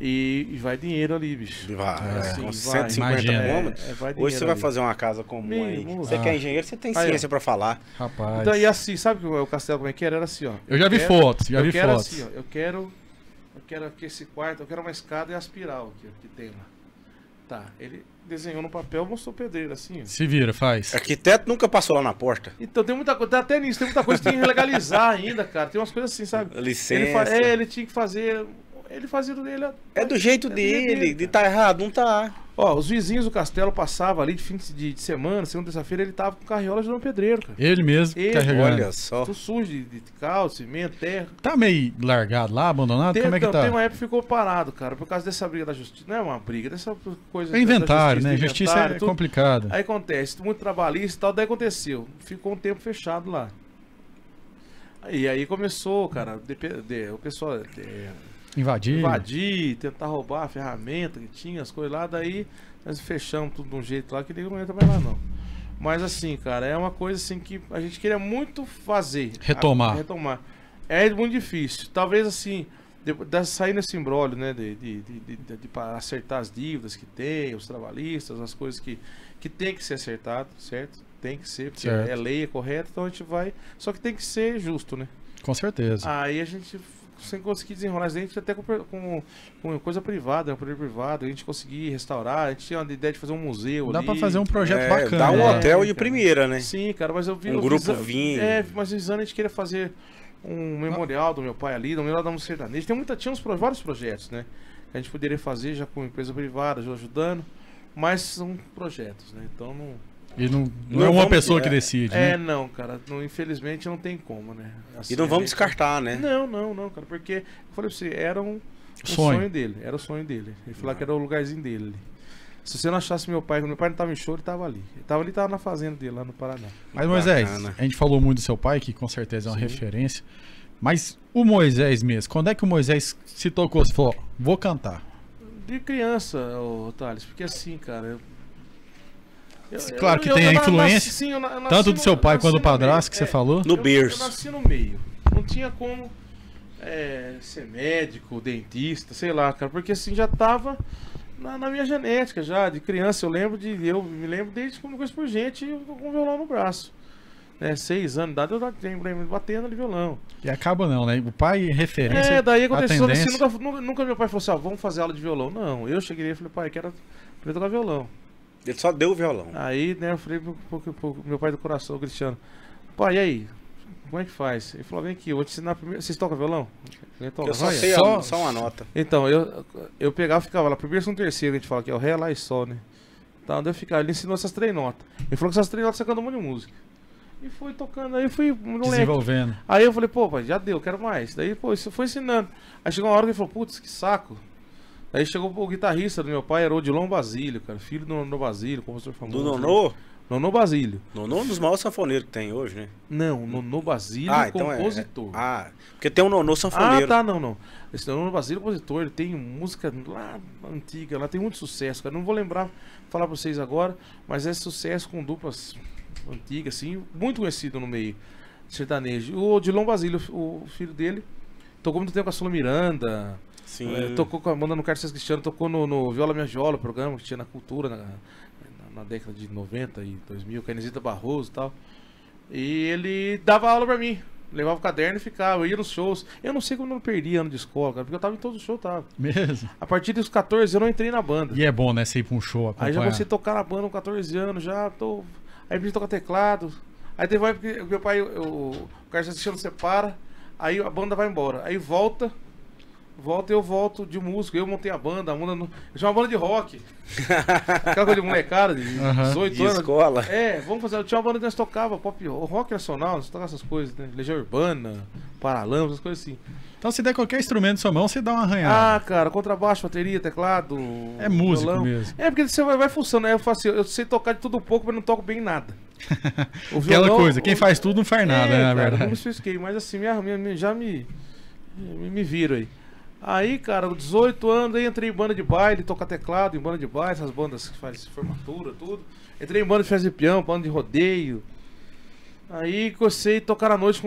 E vai dinheiro ali, bicho. Vai. Com 150 quilômetros. Hoje você vai fazer uma casa comum aí. Você que é engenheiro, você tem ciência pra falar. Rapaz. Então, e assim, sabe que o Castelo como é que era? Era assim, ó. Eu já vi fotos, Assim, ó, eu quero aqui esse quarto, eu quero uma escada e a espiral que tem lá. Tá, ele desenhou no papel, mostrou o pedreiro assim, ó. Se vira, faz. Arquiteto nunca passou lá na porta. Então tem muita coisa, até nisso, tem muita coisa que tem que legalizar ainda, cara. Tem umas coisas assim, sabe? Licença. Ele tinha que fazer... Ele fazia dele. É do jeito dele, de tá errado, não tá. Ó, os vizinhos do Castelo passavam ali de fim de semana, segunda, terça-feira, ele tava com carriola ajudando o pedreiro, cara. Ele mesmo, carregando. Olha só. Tudo sujo de cal, cimento, terra. Tá meio largado lá, abandonado? Como é que tá? Tem uma época que ficou parado, cara, por causa dessa briga da justiça. Não é uma briga, dessa coisa. É inventário, da né? Justiça é complicado. Aí acontece, muito trabalhista e tal, daí aconteceu. Ficou um tempo fechado lá. E aí começou, cara, o pessoal... Invadir, tentar roubar a ferramenta que tinha, as coisas lá, daí nós fechamos tudo de um jeito lá que ele não entra mais lá não. Mas assim, cara, é uma coisa assim que a gente queria muito fazer. Retomar. É muito difícil. Talvez assim, sair nesse imbróglio, né, de acertar as dívidas que tem, os trabalhistas, as coisas que tem que ser acertado, certo? Tem que ser, porque é lei, é correto, então a gente vai... Só que tem que ser justo, né? Com certeza. Aí a gente... sem conseguir desenrolar isso, a gente até com coisa privada, poder privado, a gente conseguir restaurar, a gente tinha uma ideia de fazer um museu. Dá pra fazer um projeto bacana. Dá um hotel de primeira, né? Sim, cara, mas eu vi... grupo vinho. Mas visando a gente queria fazer um memorial do meu pai ali, no memorial da música sertaneja. Tinha vários projetos, né? Que a gente poderia fazer já com empresa privada, já ajudando, mas são projetos, né? Então não... E não é uma pessoa que decide, né? Não, cara. Infelizmente não tem como, né? Assim, e não vamos descartar, né? Não, cara. Porque, eu falei pra você, era um sonho dele. Era o sonho dele. Ele falou que era o lugarzinho dele ali. Se você não achasse meu pai, quando meu pai não tava em show, ele tava ali. Ele tava na fazenda dele, lá no Paraná. Mas, Moisés, a gente falou muito do seu pai, que com certeza é uma referência. Mas o Moisés mesmo, quando é que o Moisés se tocou? Você falou, vou cantar. De criança, Thales, porque assim, cara... Claro que tem a influência, tanto do seu pai quanto do padrasto que você falou. No berço. Eu nasci no meio. Não tinha como ser médico, dentista, sei lá, cara. Porque assim, já tava na minha genética já. De criança eu me lembro desde como coisa por gente com violão no braço. 6 anos de idade eu já lembro batendo de violão. E acaba não, né? O pai é referência. Daí aconteceu assim, nunca meu pai falou assim, vamos fazer aula de violão. Não, eu cheguei e falei, pai, quero tocar violão. Ele só deu o violão. Aí, né, eu falei pro meu pai do coração, o Cristiano, pai, e aí? Como é que faz? Ele falou, vem aqui, eu vou te ensinar primeiro. Vocês tocam violão? Eu só sei só uma nota. Então, eu pegava e ficava lá, primeiro, segundo, terceiro, a gente fala que é o Ré, Lá e Sol, né? Então, onde eu ficava, ele ensinou essas 3 notas. Ele falou que essas 3 notas você canta um monte de música. E fui tocando, aí fui desenvolvendo. Aí eu falei, pô, pai, já deu, quero mais. Daí, pô, isso foi ensinando. Aí chegou uma hora que ele falou, putz, que saco. Aí chegou o guitarrista do meu pai, era o Odilon Basílio, cara, filho do Nonô Basílio, compositor famoso. Do Nonô? Nonô Basílio. Nonô é um dos maiores sanfoneiros que tem hoje, né? Não, Nonô Basílio, Então compositor. Porque tem um Nonô sanfoneiro. Não. Esse Nonô Basílio, compositor, ele tem música lá antiga, lá tem muito sucesso, cara. Não vou lembrar, falar pra vocês agora, mas é sucesso com duplas antigas, assim, muito conhecido no meio sertanejo. O Odilon Basílio, o filho dele, tocou muito tempo com a Sula Miranda. Sim. Tocou com a banda no Carlos Cristiano, tocou no Viola Minha Viola, programa que tinha na Cultura, na década de 90 e 2000, com a Inesita Barroso e tal. E ele dava aula pra mim, levava o caderno e ficava, eu ia nos shows. Eu não sei como eu não perdi ano de escola, cara, porque eu tava em todos os shows, tava. Mesmo? A partir dos 14 eu não entrei na banda. E é bom, né, você ir pra um show, acompanhar. Aí já comecei a tocar na banda com 14 anos, já tô... Aí aprendi a tocar teclado. Aí teve uma época que meu pai, o Carlos Cristiano separa, aí a banda vai embora. Aí volta eu volto de música, eu montei a banda eu tinha uma banda de rock. Aquela coisa de molecada, de 18 de anos. escola. Vamos fazer. Eu tinha uma banda que nós tocava pop, rock nacional, nós tocava essas coisas, né? Legião Urbana, Paralamas, essas coisas assim. Então se der qualquer instrumento na sua mão, você dá uma arranhada. Ah, cara, contrabaixo, bateria, teclado. É músico violão. mesmo. É, porque você vai fuçando, né? Eu faço assim, eu sei tocar de tudo um pouco, mas não toco bem nada. Aquela coisa, quem faz tudo não faz nada, né, na cara, verdade. Eu não me sofisquei, mas assim, já me viro aí. Aí, cara, 18 anos, aí entrei em banda de baile, tocar teclado em banda de baile, essas bandas que fazem formatura, tudo. Entrei em banda de festa de peão, banda de rodeio. Aí comecei a tocar à noite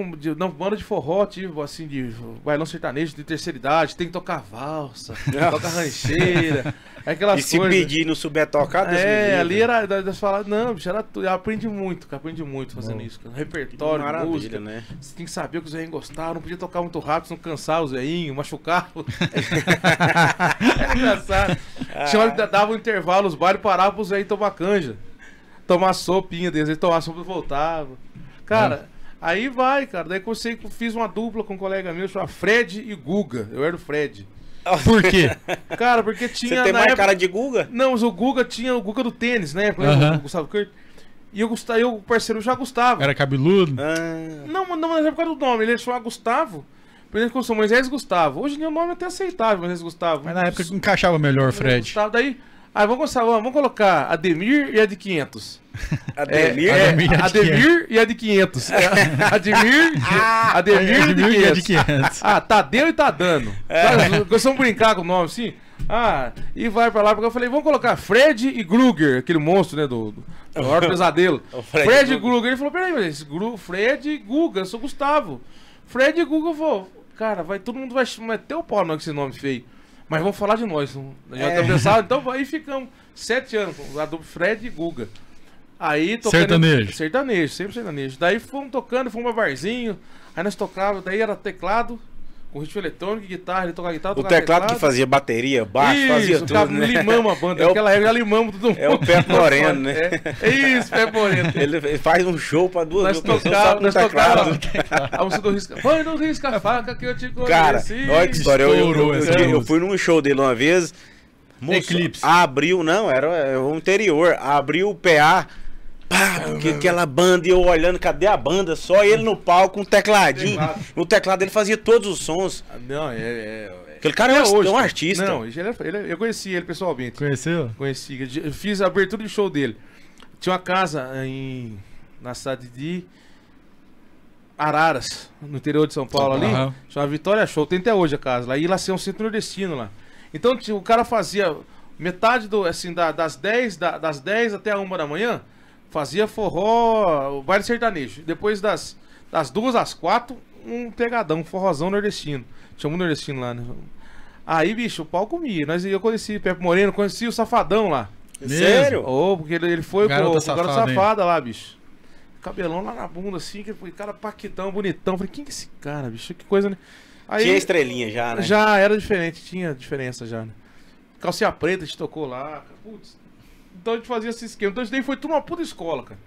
banda de forró, tipo, assim, de bailão sertanejo de terceira idade, tem que tocar valsa, tocar rancheira, aquelas coisas. E se pedir no souber tocar, Deus me livre. Ali era, não, bicho, eu aprendi muito fazendo isso, cara. Repertório, maravilha, música, né? Você tem que saber o que os velhinhos gostavam, não podia tocar muito rápido, senão cansar os velhinhos, machucar. É engraçado. Dava um intervalo, os bailes paravam pros velhinhos tomar canja, tomar sopinha deles, eles tomavam sopa e voltavam. Cara, aí vai, cara. Daí fiz uma dupla com um colega meu, chamado Fred e Guga. Eu era o Fred. Por quê? Cara, porque tinha. Você tem mais cara de Guga? Não, mas o Guga tinha o Guga do tênis, né? O Gustavo Kurt. E o parceiro já Gustavo. Era cabeludo? Não, mas é por causa do nome. Ele chamava Gustavo. Por exemplo, como Moisés Gustavo. Hoje em dia o nome é até aceitável, Moisés Gustavo. Mas na época encaixava melhor, Fred. Gustavo, daí. Vamos colocar Ademir e a de 500. Ademir e a de 500. Ademir e a de 500. Tadeu e Tadano. Gostamos de brincar com o nome assim. E vai pra lá, porque eu falei, vamos colocar Fred e Gruger, aquele monstro, né, do Horto Pesadelo. Fred e Gruger. Ele falou, peraí, mas Fred e Guga, eu sou Gustavo. Fred e Guga, eu vou. Cara, todo mundo vai meter o pau com esse nome feio. Mas vamos falar de nós. Já tá pensado, então aí ficamos 7 anos com a dupla Fred e Guga. Aí tocando. Sertanejo, sempre sertanejo. Daí fomos tocando, fomos pra barzinho. Aí nós tocávamos, daí era teclado, com ritmo eletrônico, guitarra, ele tocava guitarra, tocava teclado. Que fazia bateria, baixo, fazia tudo, né? Limamos a banda, naquela época já limamos todo mundo. É o Pé Moreno, né? Isso, Pé Moreno. Ele faz um show pra duas pessoas só com teclado. A música do Risca, vai não risca a faca que eu te conheci. Cara, olha que história, eu fui num show dele uma vez, Eclipse. Abriu, não, era o interior, abriu o PA. Porque aquela banda, e eu olhando, cadê a banda? Só ele no palco com um tecladinho. No teclado ele fazia todos os sons. Não, aquele cara é um artista. Não, eu conheci ele pessoalmente. Conheceu? Conheci. Eu fiz a abertura de show dele. Tinha uma casa na cidade de Araras, no interior de São Paulo ali. Chama Vitória Show. Tem até hoje a casa lá. E lá tem um centro nordestino lá. Então o cara fazia metade das 10 até a 1 da manhã. Fazia forró, baile sertanejo. Depois das 2 às 4, um pegadão, um forrozão nordestino. Chamou nordestino lá, né? Aí, bicho, o pau comia. Eu conheci o Pepe Moreno, conheci o Safadão lá. Sério? Porque ele foi com o garoto safada lá, bicho. Cabelão lá na bunda, assim, que foi cara paquitão, bonitão. Falei, quem que é esse cara, bicho? Que coisa, né? Aí, tinha estrelinha já, né? Já, era diferente, tinha diferença já, né? Calcinha preta, a gente tocou lá. Putz. Então a gente fazia esse esquema. Então isso daí foi tudo uma puta escola, cara.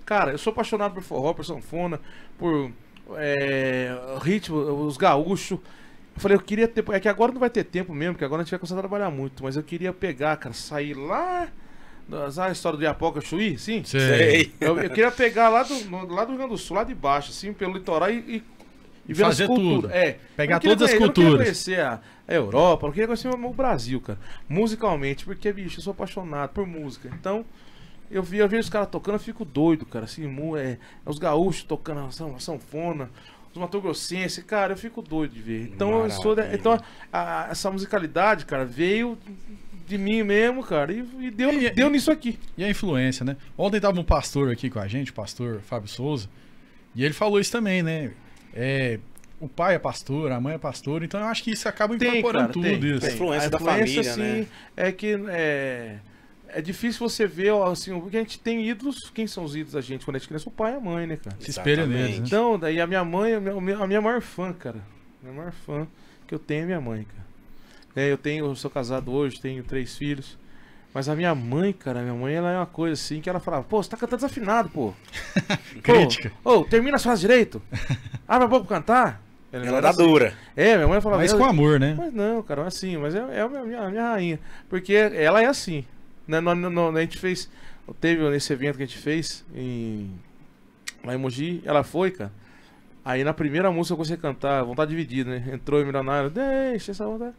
Cara, eu sou apaixonado por forró, por sanfona, por ritmo, os gaúchos. Eu falei, eu queria ter... É que agora não vai ter tempo mesmo, porque agora a gente vai começar a trabalhar muito. Mas eu queria pegar, cara, sair lá... Sabe a história do Iapoca Chuí? Sim? Sei. Eu queria pegar lá do Rio Grande do Sul, lá de baixo, assim, pelo litoral e ver fazer as culturas. tudo. Pegar todas as culturas. Eu não queria conhecer a Europa, não queria conhecer o Brasil, cara. Musicalmente, porque, bicho, eu sou apaixonado por música. Então, eu vejo os caras tocando, eu fico doido, cara. Assim, os gaúchos tocando a sanfona, os matogrossenses, cara, eu fico doido de ver. Então, essa musicalidade, cara, veio de mim mesmo, cara, e deu nisso aqui. E a influência, né? Ontem tava um pastor aqui com a gente, o pastor Fábio Souza, e ele falou isso também, né? O pai é pastor, a mãe é pastor, então eu acho que isso acaba incorporando tudo isso. A influência da família, assim, né? É que é difícil você ver, assim, porque a gente tem ídolos. Quem são os ídolos da gente quando a gente criança? O pai e a mãe, né, cara? Se espelha neles, né? Então, daí a minha mãe, a minha maior fã, cara. A minha maior fã que eu tenho é minha mãe, cara. Eu sou casado hoje, tenho 3 filhos. Mas a minha mãe, cara, ela é uma coisa assim que ela falava, pô, você tá cantando desafinado, pô. Crítica. Termina as frases direito. Abre a boca pra cantar. Ela era dura. Minha mãe falava... Mas com amor, né? Mas não, cara, assim, mas é a minha rainha. Porque ela é assim. Né? A gente fez... Teve nesse evento que a gente fez lá em Mogi, ela foi, cara. Aí na primeira música eu comecei a cantar, vontade dividida, né? Entrou em Milionário, deixa essa vontade.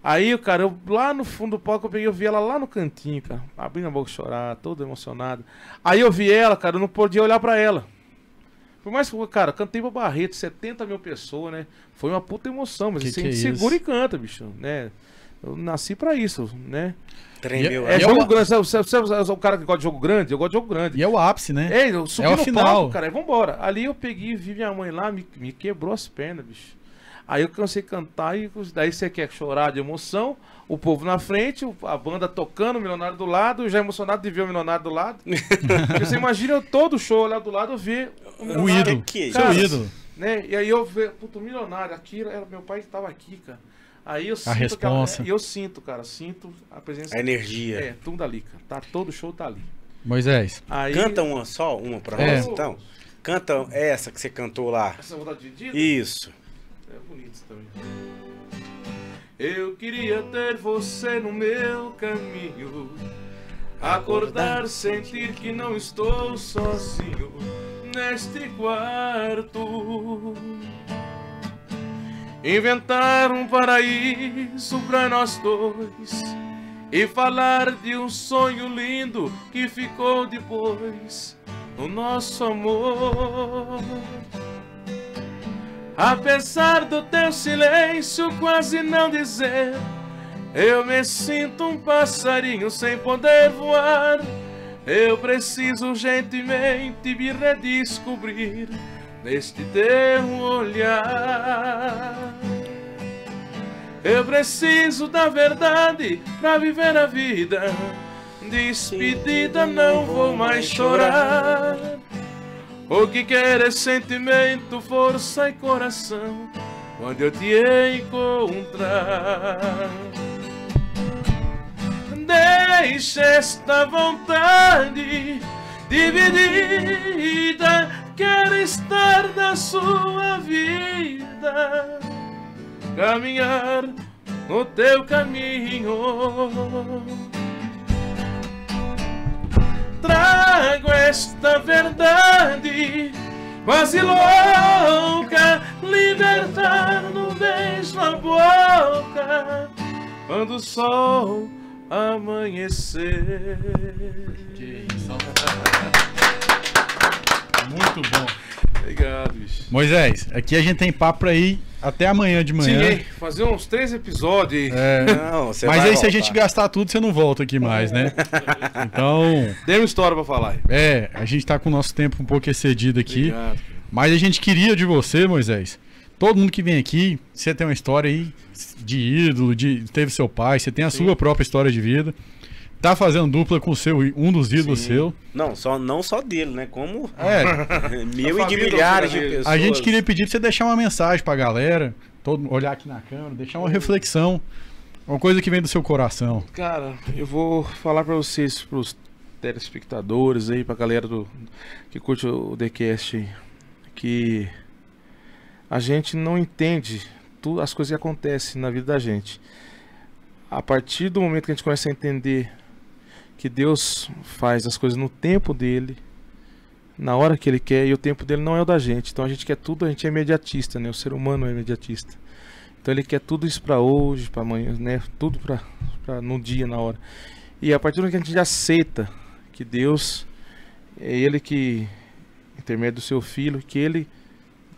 Aí, cara, lá no fundo do palco eu vi ela lá no cantinho, cara, abrindo a boca chorar, todo emocionado. Aí eu vi ela, cara, eu não podia olhar pra ela. Por mais que, cara, cantei pra Barreto, 70 mil pessoas, né? Foi uma puta emoção, mas assim, segura e canta, bicho, né? Eu nasci pra isso, né? Jogo grande, você é o cara que gosta de jogo grande? Eu gosto de jogo grande. E é o ápice, né? Eu subi no final. palco, cara, e vambora. Ali eu peguei e vi minha mãe lá, me quebrou as pernas, bicho. Aí eu cansei de cantar e daí você quer chorar de emoção, o povo na frente, a banda tocando, o milionário do lado, já emocionado de ver o milionário do lado. Porque você imagina todo show olhar do lado, eu ver o ídolo, seu ídolo. Né? E aí eu vejo, puto, milionário, aqui era meu pai que estava aqui, cara. Aí eu sinto a responsa. eu sinto, cara, sinto a presença. A energia. Tudo ali, cara. Tá, todo show tá ali. Moisés. Aí... Canta uma pra nós, então. Canta essa que você cantou lá. Essa vontade dividida? Isso. É bonito isso também. Eu queria ter você no meu caminho, acordar, sentir que não estou sozinho neste quarto, inventar um paraíso pra nós dois e falar de um sonho lindo que ficou depois no nosso amor. Apesar do teu silêncio quase não dizer, eu me sinto um passarinho sem poder voar. Eu preciso urgentemente me redescobrir neste teu olhar. Eu preciso da verdade pra viver a vida. Despedida, não vou mais chorar. O que quer é sentimento, força e coração quando eu te encontrar. Deixa esta vontade dividida, quero estar na sua vida, caminhar no teu caminho. Trago esta verdade quase louca, libertar no beijo na boca quando o sol amanhecer. Que isso. Muito bom. Obrigado, bicho. Moisés, aqui a gente tem papo pra ir até amanhã de manhã. Sim, fazer uns 3 episódios. Não, mas aí voltar. Se a gente gastar tudo, você não volta aqui mais, né? Então... Tem uma história pra falar. A gente tá com o nosso tempo um pouco excedido aqui. Obrigado. Mas a gente queria de você, Moisés, todo mundo que vem aqui, você tem uma história aí de ídolo, teve seu pai, você tem a sua própria história de vida. Tá fazendo dupla com um dos ídolos seu. Não só dele, né? Como mil e de milhares de pessoas. A gente queria pedir pra você deixar uma mensagem pra galera, olhar aqui na câmera, deixar uma reflexão, uma coisa que vem do seu coração. Cara, eu vou falar pra vocês, pros telespectadores aí, pra galera que curte o TheCast, que a gente não entende as coisas que acontecem na vida da gente. A partir do momento que a gente começa a entender que Deus faz as coisas no tempo dele, na hora que ele quer, e o tempo dele não é o da gente. Então a gente quer tudo, a gente é imediatista, né? O ser humano é imediatista. Então ele quer tudo isso pra hoje, pra amanhã, né? Tudo pra no dia, na hora. E a partir do momento que a gente aceita que Deus é Ele que, intermédio do seu Filho, que Ele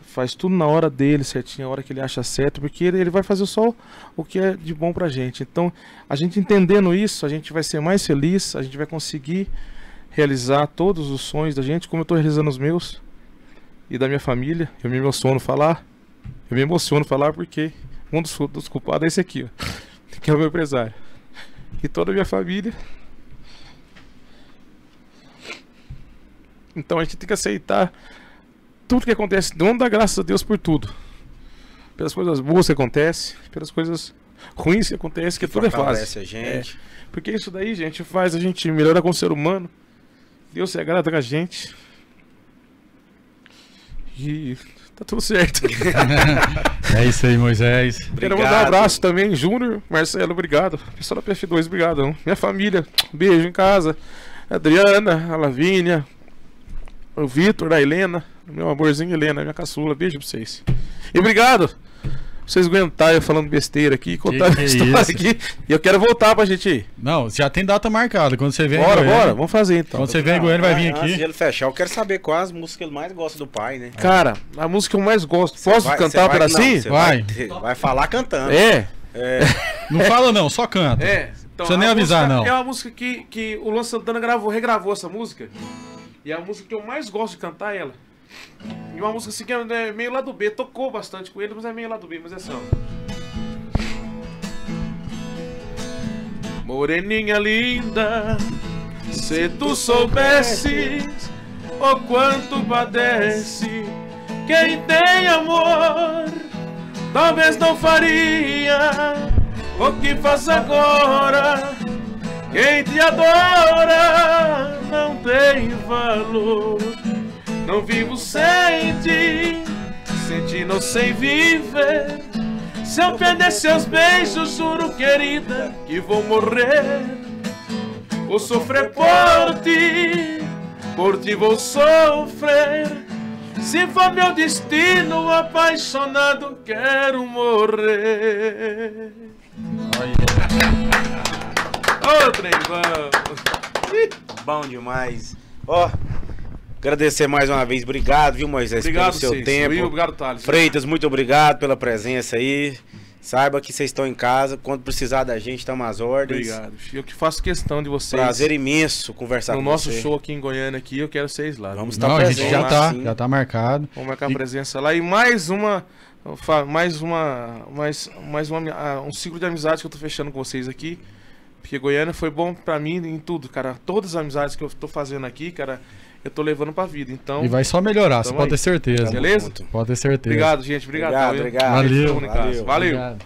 faz tudo na hora dele, certinho, a hora que Ele acha certo, porque Ele vai fazer só o que é de bom pra gente. Então, a gente entendendo isso, a gente vai ser mais feliz, a gente vai conseguir realizar todos os sonhos da gente, como eu tô realizando os meus e da minha família. Eu me emociono falar porque um dos culpados é esse aqui, ó, que é o meu empresário. E toda a minha família. Então a gente tem que aceitar tudo que acontece. Vamos dar graças a Deus por tudo. Pelas coisas boas que acontecem, pelas coisas ruins que acontecem, que tudo é fácil. A gente. Porque isso daí, gente, faz a gente melhorar como ser humano. Deus se agrada com a gente. E tá tudo certo. É isso aí, Moisés. Quero mandar um abraço também, Júnior, Marcelo, obrigado. Pessoal da PF2, obrigado. Minha família, beijo em casa. Adriana, a Lavínia, o Vitor, a Helena, meu amorzinho Helena, minha caçula, beijo pra vocês. E obrigado por vocês aguentarem eu falando besteira aqui, contar a história aqui. E eu quero voltar pra gente ir. Não, já tem data marcada. Quando você vem Bora, vamos fazer então. Quando você vem em Goiânia, vai vir aqui. Antes de ele fechar, eu quero saber quais as músicas que ele mais gosta do pai, né? Cara, a música que eu mais gosto. Posso cantar um pedacinho? Vai falar cantando. É. Não fala não, só canta. Então, não precisa nem avisar, não. É uma música que o Luan Santana regravou essa música. E é a música que eu mais gosto de cantar ela. E uma música assim que é meio lado B. Tocou bastante com ele, mas é meio lado B. Mas é assim, ó. Moreninha linda, se tu soubesses o quanto padece quem tem amor, talvez não faria o que faz agora. Quem te adora não tem valor. Não vivo sem ti, sem ti não sei viver. Se eu perder seus beijos, juro, querida, que vou morrer. Vou sofrer por ti vou sofrer. Se for meu destino, apaixonado, quero morrer. Ô, trembão! Bom demais. Ó, agradecer mais uma vez. Obrigado, viu, Moisés, Obrigado pelo seu vocês. tempo. Obrigado, Thales. Freitas, muito obrigado pela presença aí. Saiba que vocês estão em casa. Quando precisar da gente, estamos às ordens. Obrigado. Eu que faço questão de vocês. Prazer imenso conversar no com nosso você. show aqui em Goiânia aqui, eu quero vocês lá. Vamos estar Não, a gente presentes. já tá marcado. Vamos marcar a presença lá. E um ciclo de amizade que eu tô fechando com vocês aqui. Porque Goiânia foi bom pra mim em tudo, cara. Todas as amizades que eu tô fazendo aqui, cara, eu tô levando pra vida. Então, E vai só melhorar, você Tamo pode aí. ter certeza. Beleza? Pode ter certeza. Obrigado, gente. Obrigado. Obrigado. Valeu. Valeu. Valeu. Obrigado.